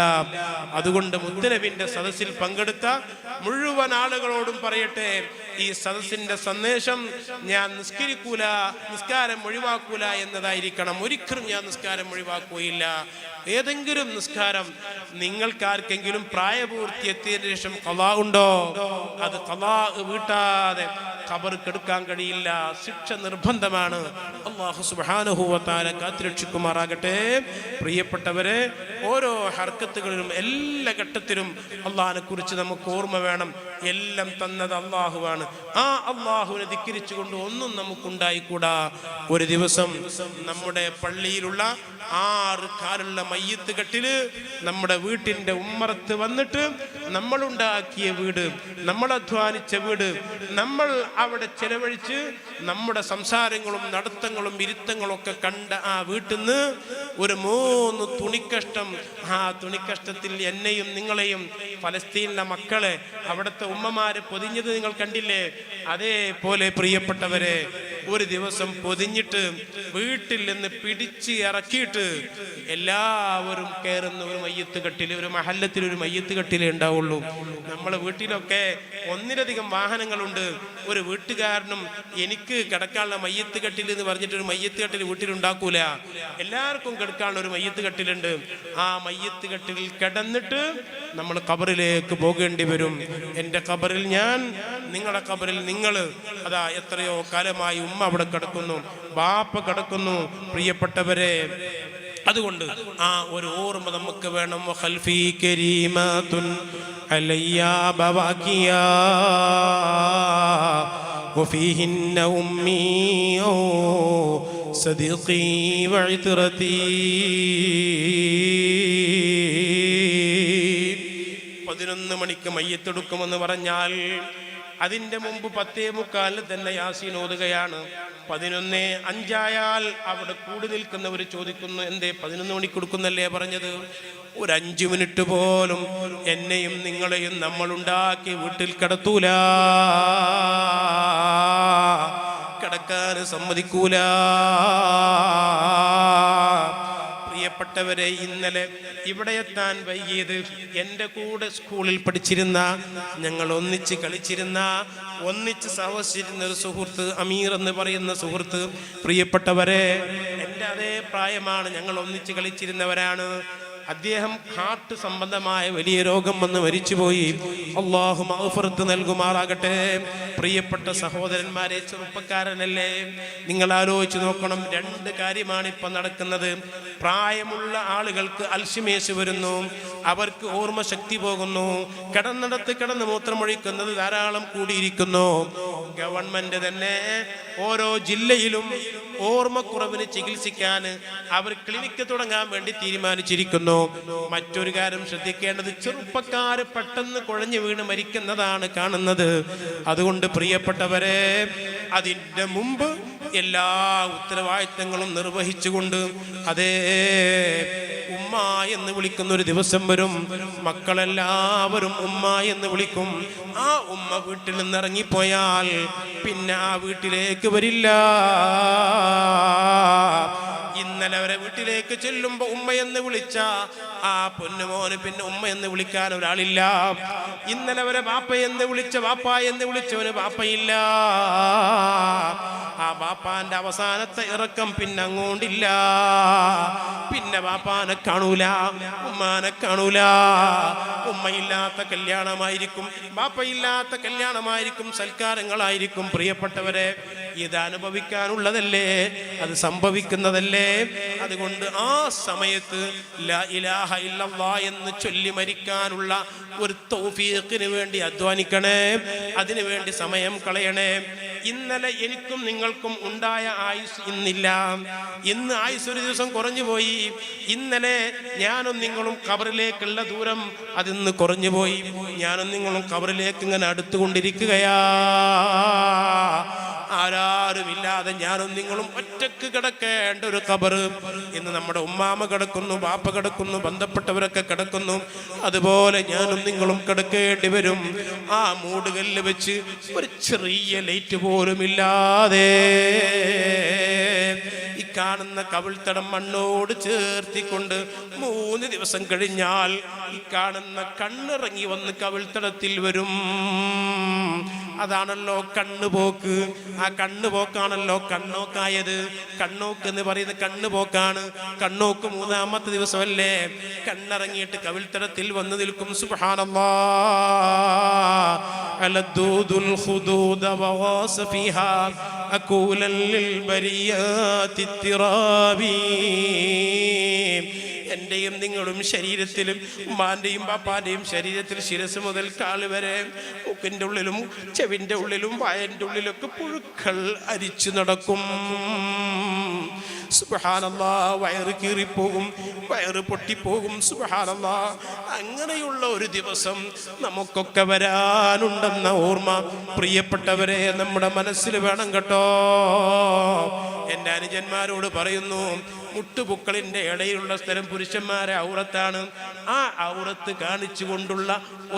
അതുകൊണ്ട് മുത്തുനബിന്റെ സദസ്സിൽ പങ്കെടുത്ത മുഴുവൻ ആളുകളോടും പറയട്ടെ, ഈ സദസ്സിന്റെ സന്ദേശം, ഞാൻ നിസ്കരിക്കൂല, നിസ്കാരം ഒഴിവാക്കൂല എന്നതായിരിക്കണം. ഒരിക്കലും ഞാൻ നിസ്കാരം ഒഴിവാക്കുകയില്ല. ഏതെങ്കിലും നിസ്കാരം നിങ്ങൾക്കാർക്കെങ്കിലും പ്രായപൂർത്തി എത്തിയതിനു ശേഷം ഖളാ ഉണ്ടോ, അത് ഖളാ വീട്ടാതെ ഖബർ കെടുക്കാൻ കഴിയില്ല. ശിക്ഷ നിർബന്ധമാണ്. അല്ലാഹു സുബ്ഹാനഹു വ തആല കാത്തുരക്ഷിക്കുമാറാകട്ടെ. പ്രിയപ്പെട്ടവരെ, ഓരോ ഹർക്കത്തുകളിലും എല്ലാ ഘട്ടത്തിലും അള്ളാഹിനെ കുറിച്ച് നമുക്ക് ഓർമ്മ വേണം. എല്ലാം തന്നത് അള്ളാഹുവാണ്. ആ അള്ളാഹുവിനെ ധിക്കരിച്ചുകൊണ്ട് ഒന്നും നമുക്കുണ്ടായിക്കൂടാ. ഒരു ദിവസം നമ്മുടെ പള്ളിയിലുള്ള 6 കാലുള്ള മയ്യത്ത് കെട്ടില് നമ്മുടെ വീട്ടിന്റെ ഉമ്മറത്ത് വന്നിട്ട്, നമ്മളുണ്ടാക്കിയ വീട്, നമ്മൾ അധ്വാനിച്ച വീട്, നമ്മൾ അവിടെ ചെലവഴിച്ച് നമ്മുടെ സംസാരങ്ങളും നടത്തങ്ങളും ഇരുത്തങ്ങളും ഒക്കെ കണ്ട ആ വീട്ടിൽ നിന്ന് ഒരു 3 തുണിക്കഷ്ടം, ആ തുണിക്കഷ്ടത്തിൽ എന്നെയും നിങ്ങളെയും ഫലസ്തീനിലെ മക്കളെ അവിടുത്തെ ഉമ്മമാര് പൊതിഞ്ഞത് നിങ്ങൾ കണ്ടില്ലേ? അതേപോലെ പ്രിയപ്പെട്ടവരെ ഒരു ദിവസം പൊതിഞ്ഞിട്ട് വീട്ടിൽ നിന്ന് പിടിച്ച് ഇറക്കിയിട്ട് എല്ലാവരും കയറുന്ന ഒരു മയ്യത്ത് കെട്ടിൽ, ഒരു മഹല്ലത്തിൽ ഒരു മയ്യത്ത് കെട്ടിലേ ഉണ്ടാവുള്ളൂ. നമ്മളെ വീട്ടിലൊക്കെ ഒന്നിലധികം വാഹനങ്ങളുണ്ട്. ഒരു വീട്ടുകാരനും എനിക്ക് കിടക്കാനുള്ള മയ്യത്ത് കെട്ടിൽ എന്ന് പറഞ്ഞിട്ട് ഒരു മയ്യത്ത് കെട്ടിൽ വീട്ടിലുണ്ടാക്കൂല. എല്ലാവർക്കും കിടക്കാനുള്ള ഒരു മയ്യത്ത് കെട്ടിലുണ്ട്. ആ മയ്യത്ത് കെട്ടിൽ കിടന്നിട്ട് നമ്മൾ ഖബറിലേക്ക് പോകേണ്ടി വരും. എൻ്റെ ഖബറിൽ ഞാൻ, നിങ്ങളുടെ ഖബറിൽ നിങ്ങൾ. അതാ എത്രയോ കാലമായി ഉമ്മ അവിടെ കിടക്കുന്നു, ബാപ്പ കിടക്കുന്നു. പ്രിയപ്പെട്ടവരെ, അതുകൊണ്ട് ആ ഒരു ഓർമ്മ നമുക്ക് വേണം. ഖൽഫി കരീമാതുൻ അലയ്യാ ബവാകിയാ വഫീഹിന്ന ഉമ്മീ സദീഖി വഇത്റതി. 11 മണിക്ക് മയ്യത്തെടുക്കുമെന്ന് പറഞ്ഞാൽ അതിൻ്റെ മുമ്പ് 10:45 തന്നെ യാസീൻ ഓതുകയാണ്. 11:05 അവിടെ കൂടി നിൽക്കുന്നവർ ചോദിക്കുന്നു, എന്തേ 11 മണിക്ക് കൊടുക്കുന്നല്ലേ പറഞ്ഞത്? ഒരു 5 മിനിറ്റ് പോലും എന്നെയും നിങ്ങളെയും നമ്മളുണ്ടാക്കി വീട്ടിൽ കിടത്തൂല, കിടക്കാൻ സമ്മതിക്കൂല. പ്രിയപ്പെട്ടവരെ, ഇന്നലെ ഇവിടെ എത്താൻ വൈകിയത് എൻ്റെ കൂടെ സ്കൂളിൽ പഠിച്ചിരുന്ന, ഞങ്ങൾ ഒന്നിച്ച് കളിച്ചിരുന്ന, ഒന്നിച്ച് സഹവസിച്ചിരുന്ന ഒരു സുഹൃത്ത്, അമീർ എന്ന് പറയുന്ന സുഹൃത്ത്. പ്രിയപ്പെട്ടവരെ, എൻ്റെ അതേ പ്രായമാണ്, ഞങ്ങൾ ഒന്നിച്ച് കളിച്ചിരുന്നവരാണ്. അദ്ദേഹം ഹാർട്ട് സംബന്ധമായ വലിയ രോഗം വന്ന് മരിച്ചുപോയി. അല്ലാഹു മഗ്ഫിറത്ത് നൽകുമാറാകട്ടെ. പ്രിയപ്പെട്ട സഹോദരന്മാരെ, ചെറുപ്പക്കാരനല്ലേ, നിങ്ങൾ ആലോചിച്ച് നോക്കണം. 2 കാര്യമാണ് ഇപ്പം നടക്കുന്നത്. പ്രായമുള്ള ആളുകൾക്ക് അൽഷിമേഴ്സ് വരുന്നു, അവർക്ക് ഓർമ്മശക്തി പോകുന്നു, കിടന്നിടത്ത് കിടന്ന് മൂത്രമൊഴിക്കുന്നത് ധാരാളം കൂടിയിരിക്കുന്നു. ഗവൺമെന്റ് തന്നെ ഓരോ ജില്ലയിലും ഓർമ്മക്കുറവിന് ചികിത്സിക്കാൻ അവർ ക്ലിനിക്ക് തുടങ്ങാൻ വേണ്ടി തീരുമാനിച്ചിരിക്കുന്നു. മറ്റൊരു കാര്യം ശ്രദ്ധിക്കേണ്ടത്, ചെറുപ്പക്കാര് പെട്ടെന്ന് കുഴഞ്ഞു വീണ് മരിക്കുന്നതാണ് കാണുന്നത്. അതുകൊണ്ട് പ്രിയപ്പെട്ടവരെ, അതിൻ്റെ മുമ്പ് എല്ലാ ഉത്തരവാദിത്തങ്ങളും നിർവഹിച്ചുകൊണ്ട് അതേ ഉമ്മ എന്ന് വിളിക്കുന്ന ഒരു ദിവസം വരും. മക്കളെല്ലാവരും ഉമ്മ എന്ന് വിളിക്കും. ആ ഉമ്മ വീട്ടിൽ നിന്ന് ഇറങ്ങിപ്പോയാൽ പിന്നെ ആ വീട്ടിലേക്ക് വരില്ല. ഇന്നലെ അവരെ വീട്ടിലേക്ക് ചെല്ലുമ്പോ ഉമ്മയെന്ന് വിളിച്ച ആ പൊന്നുമോന് പിന്നെ ഉമ്മയെന്ന് വിളിക്കാൻ ഒരാളില്ല. ഇന്നലെ അവരെ ബാപ്പയെന്ന് വിളിച്ച, ബാപ്പ എന്ന് വിളിച്ചവന് ബാപ്പയില്ല. ആ ബാപ്പാന്റെ അവസാനത്തെ ഇറക്കം പിന്നെ അങ്ങോട്ടില്ല. പിന്നെ ബാപ്പാനെ കാണൂല, ഉമ്മാനെ കാണൂല. ഉമ്മയില്ലാത്ത കല്യാണമായിരിക്കും, ബാപ്പയില്ലാത്ത കല്യാണമായിരിക്കും, സൽക്കാരങ്ങളായിരിക്കും. പ്രിയപ്പെട്ടവരെ, ഇത് അനുഭവിക്കാനുള്ളതല്ലേ, അത് സംഭവിക്കുന്നതല്ലേ. അതുകൊണ്ട് ആ സമയത്ത് ലാ ഇലാഹ ഇല്ലല്ലാഹ് എന്ന് ചൊല്ലി മരിക്കാനുള്ള ഒരു തൗഫീഖിന് വേണ്ടി അധ്വാനിക്കണേ, അതിനു വേണ്ടി സമയം കളയണേ. ഇന്നലെ എനിക്കും നിങ്ങൾക്കും ഉണ്ടായ ആയുസ് ഇന്നില്ല. ഇന്ന് ആയുസ് ഒരു ദിവസം കുറഞ്ഞു പോയി. ഇന്നലെ ഞാനും നിങ്ങളും ഖബറിലേക്കുള്ള ദൂരം അതിന്ന് കുറഞ്ഞു പോയി. ഞാനും നിങ്ങളും ഖബറിലേക്ക് ഇങ്ങനെ അടുത്തുകൊണ്ടിരിക്കുകയാ. ആരാരുമില്ലാതെ ഞാനും നിങ്ങളും ഒറ്റക്ക് കിടക്കേണ്ട ഒരു ഖബർ. ഇന്ന് നമ്മുടെ ഉമ്മാമ കിടക്കുന്നു, ബാപ്പ കിടക്കുന്നു, ബന്ധപ്പെട്ടവരൊക്കെ കിടക്കുന്നു. അതുപോലെ ഞാനും നിങ്ങളും കിടക്കേണ്ടി വരും. ആ മൂടുകല്ല് വെച്ച് ഒരു ചെറിയ ലൈറ്റ് പോലും ഇല്ലാതെ ഈ കാണുന്ന കവിൾത്തടം മണ്ണോട് ചേർത്തിക്കൊണ്ട് 3 ദിവസം കഴിഞ്ഞാൽ ഈ കാണുന്ന കണ്ണിറങ്ങി വന്ന് കവിൾത്തടത്തിൽ വരും. അതാണല്ലോ കണ്ണുപോക്ക്. ആ കണ്ണുപോക്കാണല്ലോ കണ്ണോക്കായത്. കണ്ണോക്ക് എന്ന് പറയുന്ന കണ്ണുപോക്കാണ്. കണ്ണോക്ക് 3-ാമത്തെ ദിവസമല്ലേ കണ്ണിറങ്ങിയിട്ട് കവിൾത്തടത്തിൽ വന്നു നിൽക്കും. സുബ്ഹാനല്ലാഹ് അലദ്ദൂദുൽ ഖുദൂദ വഗാസ ഫീഹാ അകൂലൻ ലിൽ ബരിയാതി തിറാബി. എന്റെയും നിങ്ങളും ശരീരത്തിലും ഉമ്മാന്റെയും ബാപ്പാന്റെയും ശരീരത്തിൽ ശിരസ് മുതൽ കാല് വരെ മൂക്കിന്റെ ഉള്ളിലും ചെവിന്റെ ഉള്ളിലും വായന്റെ ഉള്ളിലൊക്കെ പുഴുക്കൾ അരിച്ചു നടക്കും. സുബ്ഹാനല്ലാഹ്, വയറ് കീറിപ്പോകും, വയറ് പൊട്ടിപ്പോകും. സുബ്ഹാനല്ലാഹ്, അങ്ങനെയുള്ള ഒരു ദിവസം നമുക്കൊക്കെ വരാനുണ്ടെന്ന ഓർമ്മ പ്രിയപ്പെട്ടവരെ നമ്മുടെ മനസ്സിൽ വേണം കേട്ടോ. എൻ്റെ അനുജന്മാരോട് പറയുന്നു, മുട്ടുപുക്കളിൻ്റെ ഇടയിലുള്ള സ്ഥലം പുരുഷന്മാരെ ഔറത്താണ്. ആ ഔറത്ത് കാണിച്ചു കൊണ്ടുള്ള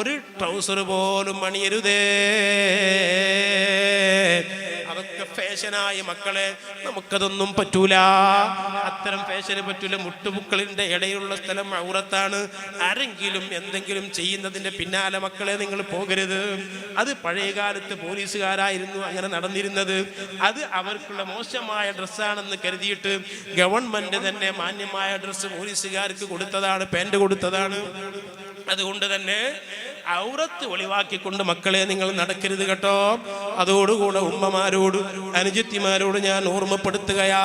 ഒരു ട്രൗസർ പോലും അണിയരുതേ. അതൊക്കെ ഫാഷനായ മക്കളെ, നമുക്കതൊന്നും പറ്റൂല. അത്തരം ഫാഷന് പറ്റൂല. മുട്ടുപുക്കളിൻ്റെ ഇടയിലുള്ള സ്ഥലം ഔറത്താണ്. ആരെങ്കിലും എന്തെങ്കിലും ചെയ്യുന്നതിൻ്റെ പിന്നാലെ മക്കളെ നിങ്ങൾ പോകരുത്. അത് പഴയ കാലത്ത് പോലീസുകാരായിരുന്നു അങ്ങനെ നടന്നിരുന്നത്. അത് അവർക്കുള്ള മോശമായ ഡ്രസ്സാണെന്ന് കരുതിയിട്ട് ഗവൺമെന്റ് തന്നെ മാന്യമായ ഡ്രസ്സ് പോലീസുകാർക്ക് കൊടുത്തതാണ്, പാൻറ് കൊടുത്തതാണ്. അതുകൊണ്ട് തന്നെ ഔറത്ത് ഒളിവാക്കിക്കൊണ്ട് മക്കളെ നിങ്ങൾ നടക്കരുത് കേട്ടോ. അതോടുകൂടെ ഉമ്മമാരോട് അനുജത്തിമാരോട് ഞാൻ ഓർമ്മപ്പെടുത്തുകയാ,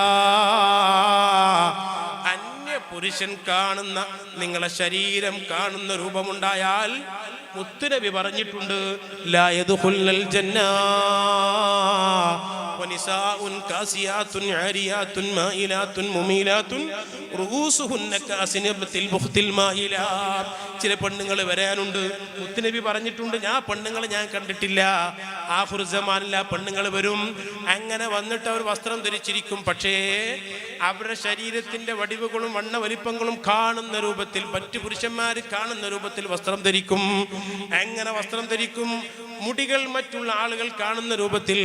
അന്യ പുരുഷൻ കാണുന്ന, നിങ്ങളെ ശരീരം കാണുന്ന രൂപമുണ്ടായാൽ മുത്തുനബി പറഞ്ഞിട്ടുണ്ട്, ലാ യദ്ഖുലുൽ ജന്ന വനിസാഉൻ കാസിയാത്തുൻ ആരിയാത്തുൻ മായിലാത്തുൻ മുമീലാത്തുൻ റൂസുഹുന്ന കാസിനബത്തിൽ ബുഖ്തിൽ മായിലാ. ചില പെണ്ണുങ്ങൾ വരാനുണ്ട്. മുത്തുനബി പറഞ്ഞിട്ടുണ്ട്, പെണ്ണുങ്ങളെ ഞാൻ കണ്ടിട്ടില്ല. ആഖിറു സമാനിൽ ആ പെണ്ണുങ്ങൾ വരും. അങ്ങനെ വന്നിട്ട് അവർ വസ്ത്രം ധരിച്ചിരിക്കും. പക്ഷേ അവരുടെ ശരീരത്തിന്റെ വടിവുകളും വണ്ണ വലിപ്പങ്ങളും കാണുന്ന രൂപത്തിൽ, മറ്റു പുരുഷന്മാർ കാണുന്ന രൂപത്തിൽ വസ്ത്രം ധരിക്കും. എങ്ങനെ വസ്ത്രം ധരിക്കും? മുടികൾ മറ്റുള്ള ആളുകൾ കാണുന്ന രൂപത്തിൽ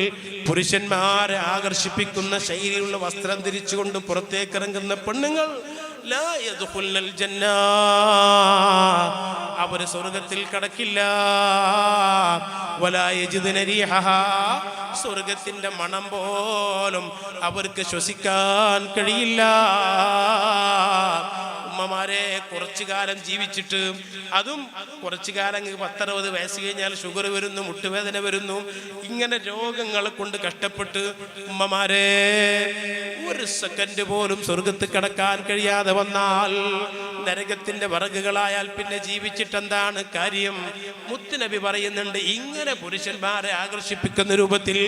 പുരുഷന്മാരെ ആകർഷിപ്പിക്കുന്ന ശൈലിയുള്ള വസ്ത്രം ധരിച്ചുകൊണ്ട് പുറത്തേക്ക് ഇറങ്ങുന്ന പെണ്ണുങ്ങൾ ലാ യദ്ഖുലുൽ ജന്ന, അവര് സ്വർഗത്തിൽ കടക്കില്ല. വലാ യജിദുന റീഹഹാ, സ്വർഗത്തിന്റെ മണം പോലും അവർക്ക് ശ്വസിക്കാൻ കഴിയില്ല. ഉമ്മമാരെ, കുറച്ചു കാലം ജീവിച്ചിട്ട്, അതും കുറച്ചു കാലം 10-60 വയസ്സ് കഴിഞ്ഞാൽ ഷുഗർ വരുന്നു, മുട്ടുവേദന വരുന്നു, ഇങ്ങനെ രോഗങ്ങളെ കൊണ്ട് കഷ്ടപ്പെട്ട് ഉമ്മമാരെ ഒരു സെക്കൻഡ് പോലും സ്വർഗത്ത് കടക്കാൻ കഴിയാതെ വന്നാൽ, നരകത്തിന്റെ വിറകുകളായാൽ പിന്നെ ജീവിച്ചിട്ട് എന്താണ് കാര്യം? മുത്തുനബി പറയുന്നുണ്ട്, ഇങ്ങനെ പുരുഷന്മാരെ ആകർഷിപ്പിക്കുന്ന രൂപത്തിൽ,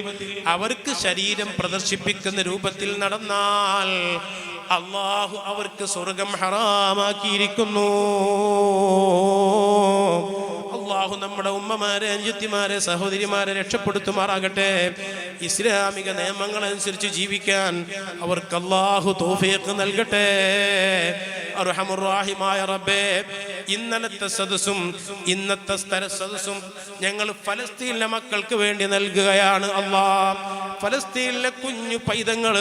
അവർക്ക് ശരീരം പ്രദർശിപ്പിക്കുന്ന രൂപത്തിൽ നടന്നാൽ അല്ലാഹു അവർക്ക് സ്വർഗം ഹറാമാക്കിയിരിക്കുന്നു. അല്ലാഹു നമ്മുടെ ഉമ്മമാരെ, അനുജത്തിമാരെ, സഹോദരിമാരെ രക്ഷപ്പെടുത്തുമാറാകട്ടെ. ഇസ്ലാമിക നിയമങ്ങളനുസരിച്ച് ജീവിക്കാൻ അവർക്ക് അല്ലാഹു തൗഫീഖ് നൽകട്ടെ. അർഹമുർ റഹീമായ റബ്ബേ, ഇന്നലത്തെ സദസ്സും ഇന്നത്തെ സദസ്സും ഞങ്ങൾ ഫലസ്തീനിലെ മക്കൾക്ക് വേണ്ടി നൽകുകയാണ്. അല്ലാഹ്, ഫലസ്തീനിലെ കുഞ്ഞു പൈതങ്ങൾ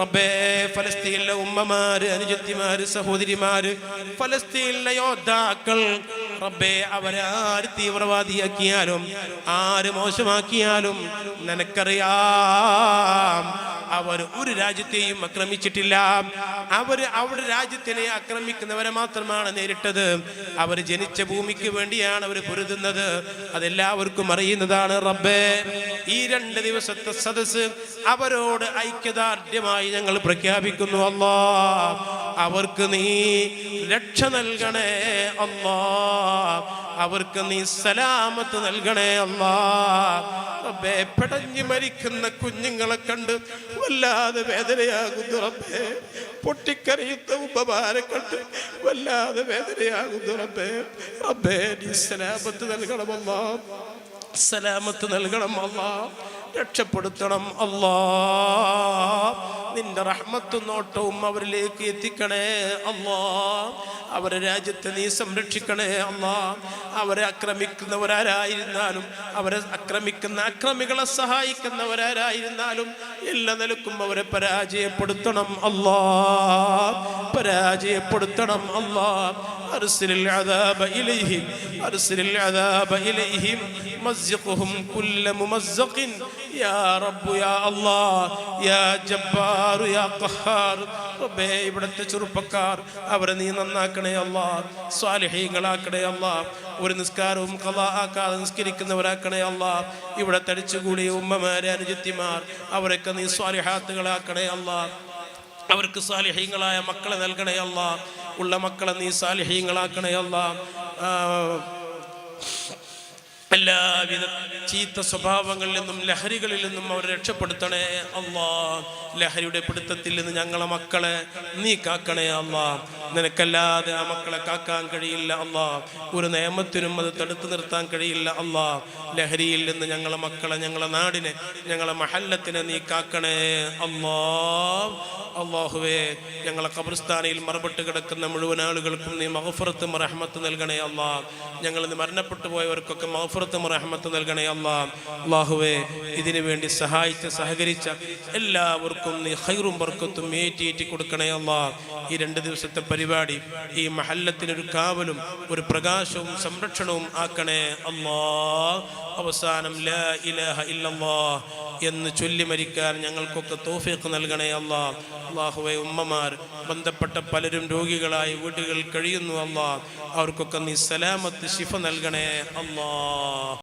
റബ്ബേ, ഫലസ്തീനിലെ ഉമ്മമാര്, അനുജത്തിമാര്, സഹോദരിമാര്, ഫലസ്തീനിലെ യോദ്ധാക്കൾ റബ്ബേ, അവരാര് തീവ്രവാദിയാക്കിയാലും ആര് മോശമാക്കിയാലും നിനക്കറിയാം, അവർ ഒരു രാജ്യത്തെയും ആക്രമിച്ചിട്ടില്ല. അവരുടെ രാജ്യത്തിനെ ആക്രമിക്കുന്നവരെ മാത്രമാണ് നേരിട്ടത്. അവർ ജനിച്ച ഭൂമിക്ക് വേണ്ടിയാണ് അവർ പൊരുതുന്നത്. അതെല്ലാവർക്കും അറിയുന്നതാണ്. റബ്ബേ, ഈ 2 ദിവസത്തെ സദസ്സ് അവരോട് ഐക്യദാർഢ്യമായി ഞങ്ങൾ പ്രഖ്യാപിക്കുന്നു. അല്ലാഹ്, അവർക്ക് നീ രക്ഷ നൽകണേ. അല്ലാഹ്, അവർക്ക് നീ സലാമത്ത് നൽകണേ. അല്ലാഹ്, റബ്ബേ, പെടഞ്ഞു മരിക്കുന്ന കുഞ്ഞുങ്ങളെ കണ്ട് വല്ലാതെ വേദനയാകുന്നു. റബ്ബേ, പൊട്ടിക്കരയുന്ന ഉമ്മമാരെ കണ്ട് വല്ലാതെ വേദനയാകുന്നു. റബ്ബേ, റബ്ബേ, നീ സലാമത്ത് നൽകണം. അല്ലാഹ്, സലാമത്ത് നൽകണം. അല്ലാഹ്, രക്ഷപ്പെടുത്തണം. അല്ലാഹ്, നിന്റെ റഹ്മത്തും നോട്ടവും അവരിലേക്ക് എത്തിക്കണേ. അല്ലാഹ്, അവരെ രാജ്യത്തെ നീ സംരക്ഷിക്കണേ. അല്ലാഹ്, അവരെ ആക്രമിക്കുന്നവരാരായിരുന്നാലും, അവരെ ആക്രമിക്കുന്ന അക്രമികളെ സഹായിക്കുന്നവരാരായിരുന്നാലും എല്ലാ നിലക്കും അവരെ പരാജയപ്പെടുത്തണം. അല്ലാഹ്, പരാജയപ്പെടുത്തണം. അല്ലാഹ്, അർസിലിൽ അദാബ ഇലൈഹിം, അർസിലിൽ അദാബ ഇലൈഹിം മസ്ഖുഹും കുല്ല മുമസ്ഖിൻ യാ റബ്ബ് യാ അല്ലാഹ് യാ ജബ്ബാർ യാ ഖഹാർ. റബ്ബേ, ഇവിടുത്തെ ചെറുപ്പക്കാർ അവരെ നീ നന്നാക്കണേ. അല്ലാഹ്, സ്വാലിഹീങ്ങളാക്കണേ. അല്ലാഹ്, ഒരു നിസ്കാരവും ഖളാ ആക്കാതെ നിസ്കരിക്കുന്നവരാക്കണേ. അല്ലാഹ്, ഇവിടെ തടിച്ചുകൂടിയ ഉമ്മമാരെ, അനുജത്തിമാർ അവരൊക്കെ നീ സ്വാലിഹാത്തുകളാക്കണേ. അല്ലാഹ്, അവർക്ക് സാലിഹീങ്ങളായ മക്കളെ നൽകണേ. അല്ലാഹ്, ഉള്ള മക്കളെ നീ സാലിഹീങ്ങളാക്കണേ. അല്ലാഹ്, എല്ലാവിധ ചീത്ത സ്വഭാവങ്ങളിൽ നിന്നും ലഹരികളിൽ നിന്നും അവരെ രക്ഷപ്പെടുത്തണേ. അല്ലാഹ്, ലഹരിയുടെ പിടുത്തത്തിൽ നിന്ന് ഞങ്ങളെ മക്കളെ നീ കാക്കണേ. അല്ലാഹ്, നിനക്കല്ലാതെ ആ മക്കളെ കാക്കാൻ കഴിയില്ല. അല്ലാഹ്, ഒരു നിയമത്തിനും അത് തടുത്തു നിർത്താൻ കഴിയില്ല. അല്ലാഹ്, ലഹരിയിൽ നിന്ന് ഞങ്ങളെ മക്കളെ, ഞങ്ങളെ നാടിനെ, ഞങ്ങളെ മഹല്ലത്തിനെ നീ കാക്കണേ. അല്ലാഹ്, അല്ലാഹുവേ ഞങ്ങളെ ഖബർസ്ഥാനിൽ മറപ്പെട്ട് കിടക്കുന്ന മുഴുവൻ ആളുകൾക്കും നീ മഗ്ഫിറത്തും റഹ്മത്തും നൽകണേ അല്ലാ. ഞങ്ങൾ ഇന്ന് മരണപ്പെട്ടു പോയവർക്കൊക്കെ മഗ്ഫിറത്തും റഹ്മത്തും നൽകണേ അല്ലാ. അല്ലാഹുവേ ഇതിനു വേണ്ടി സഹായിച്ച സഹകരിച്ച എല്ലാവർക്കും നീ ഖൈറും ബർക്കത്തും ഏറ്റി കൊടുക്കണേ അല്ലാ. ഈ 2 ദിവസത്തെ പരിപാടി ഈ മഹല്ലത്തിനൊരു കാവലും ഒരു പ്രകാശവും സംരക്ഷണവും ആക്കണേ അല്ലാ. അവസാനം ലാ ഇലാഹ ഇല്ലല്ലാഹ് എന്ന് ചൊല്ലി മരിക്കാൻ ഞങ്ങൾക്കൊക്കെ തൗഫീഖ് നൽകണേ അല്ലാ. അല്ലാഹുവേ ഉമ്മമാർ ബന്ധപ്പെട്ട പലരും രോഗികളായി വീടുകളിൽ കഴിയുന്നു അല്ലാ. അവർക്കൊക്കെ നീ സലാമത്ത് ശിഫ നൽകണേ അല്ലാ.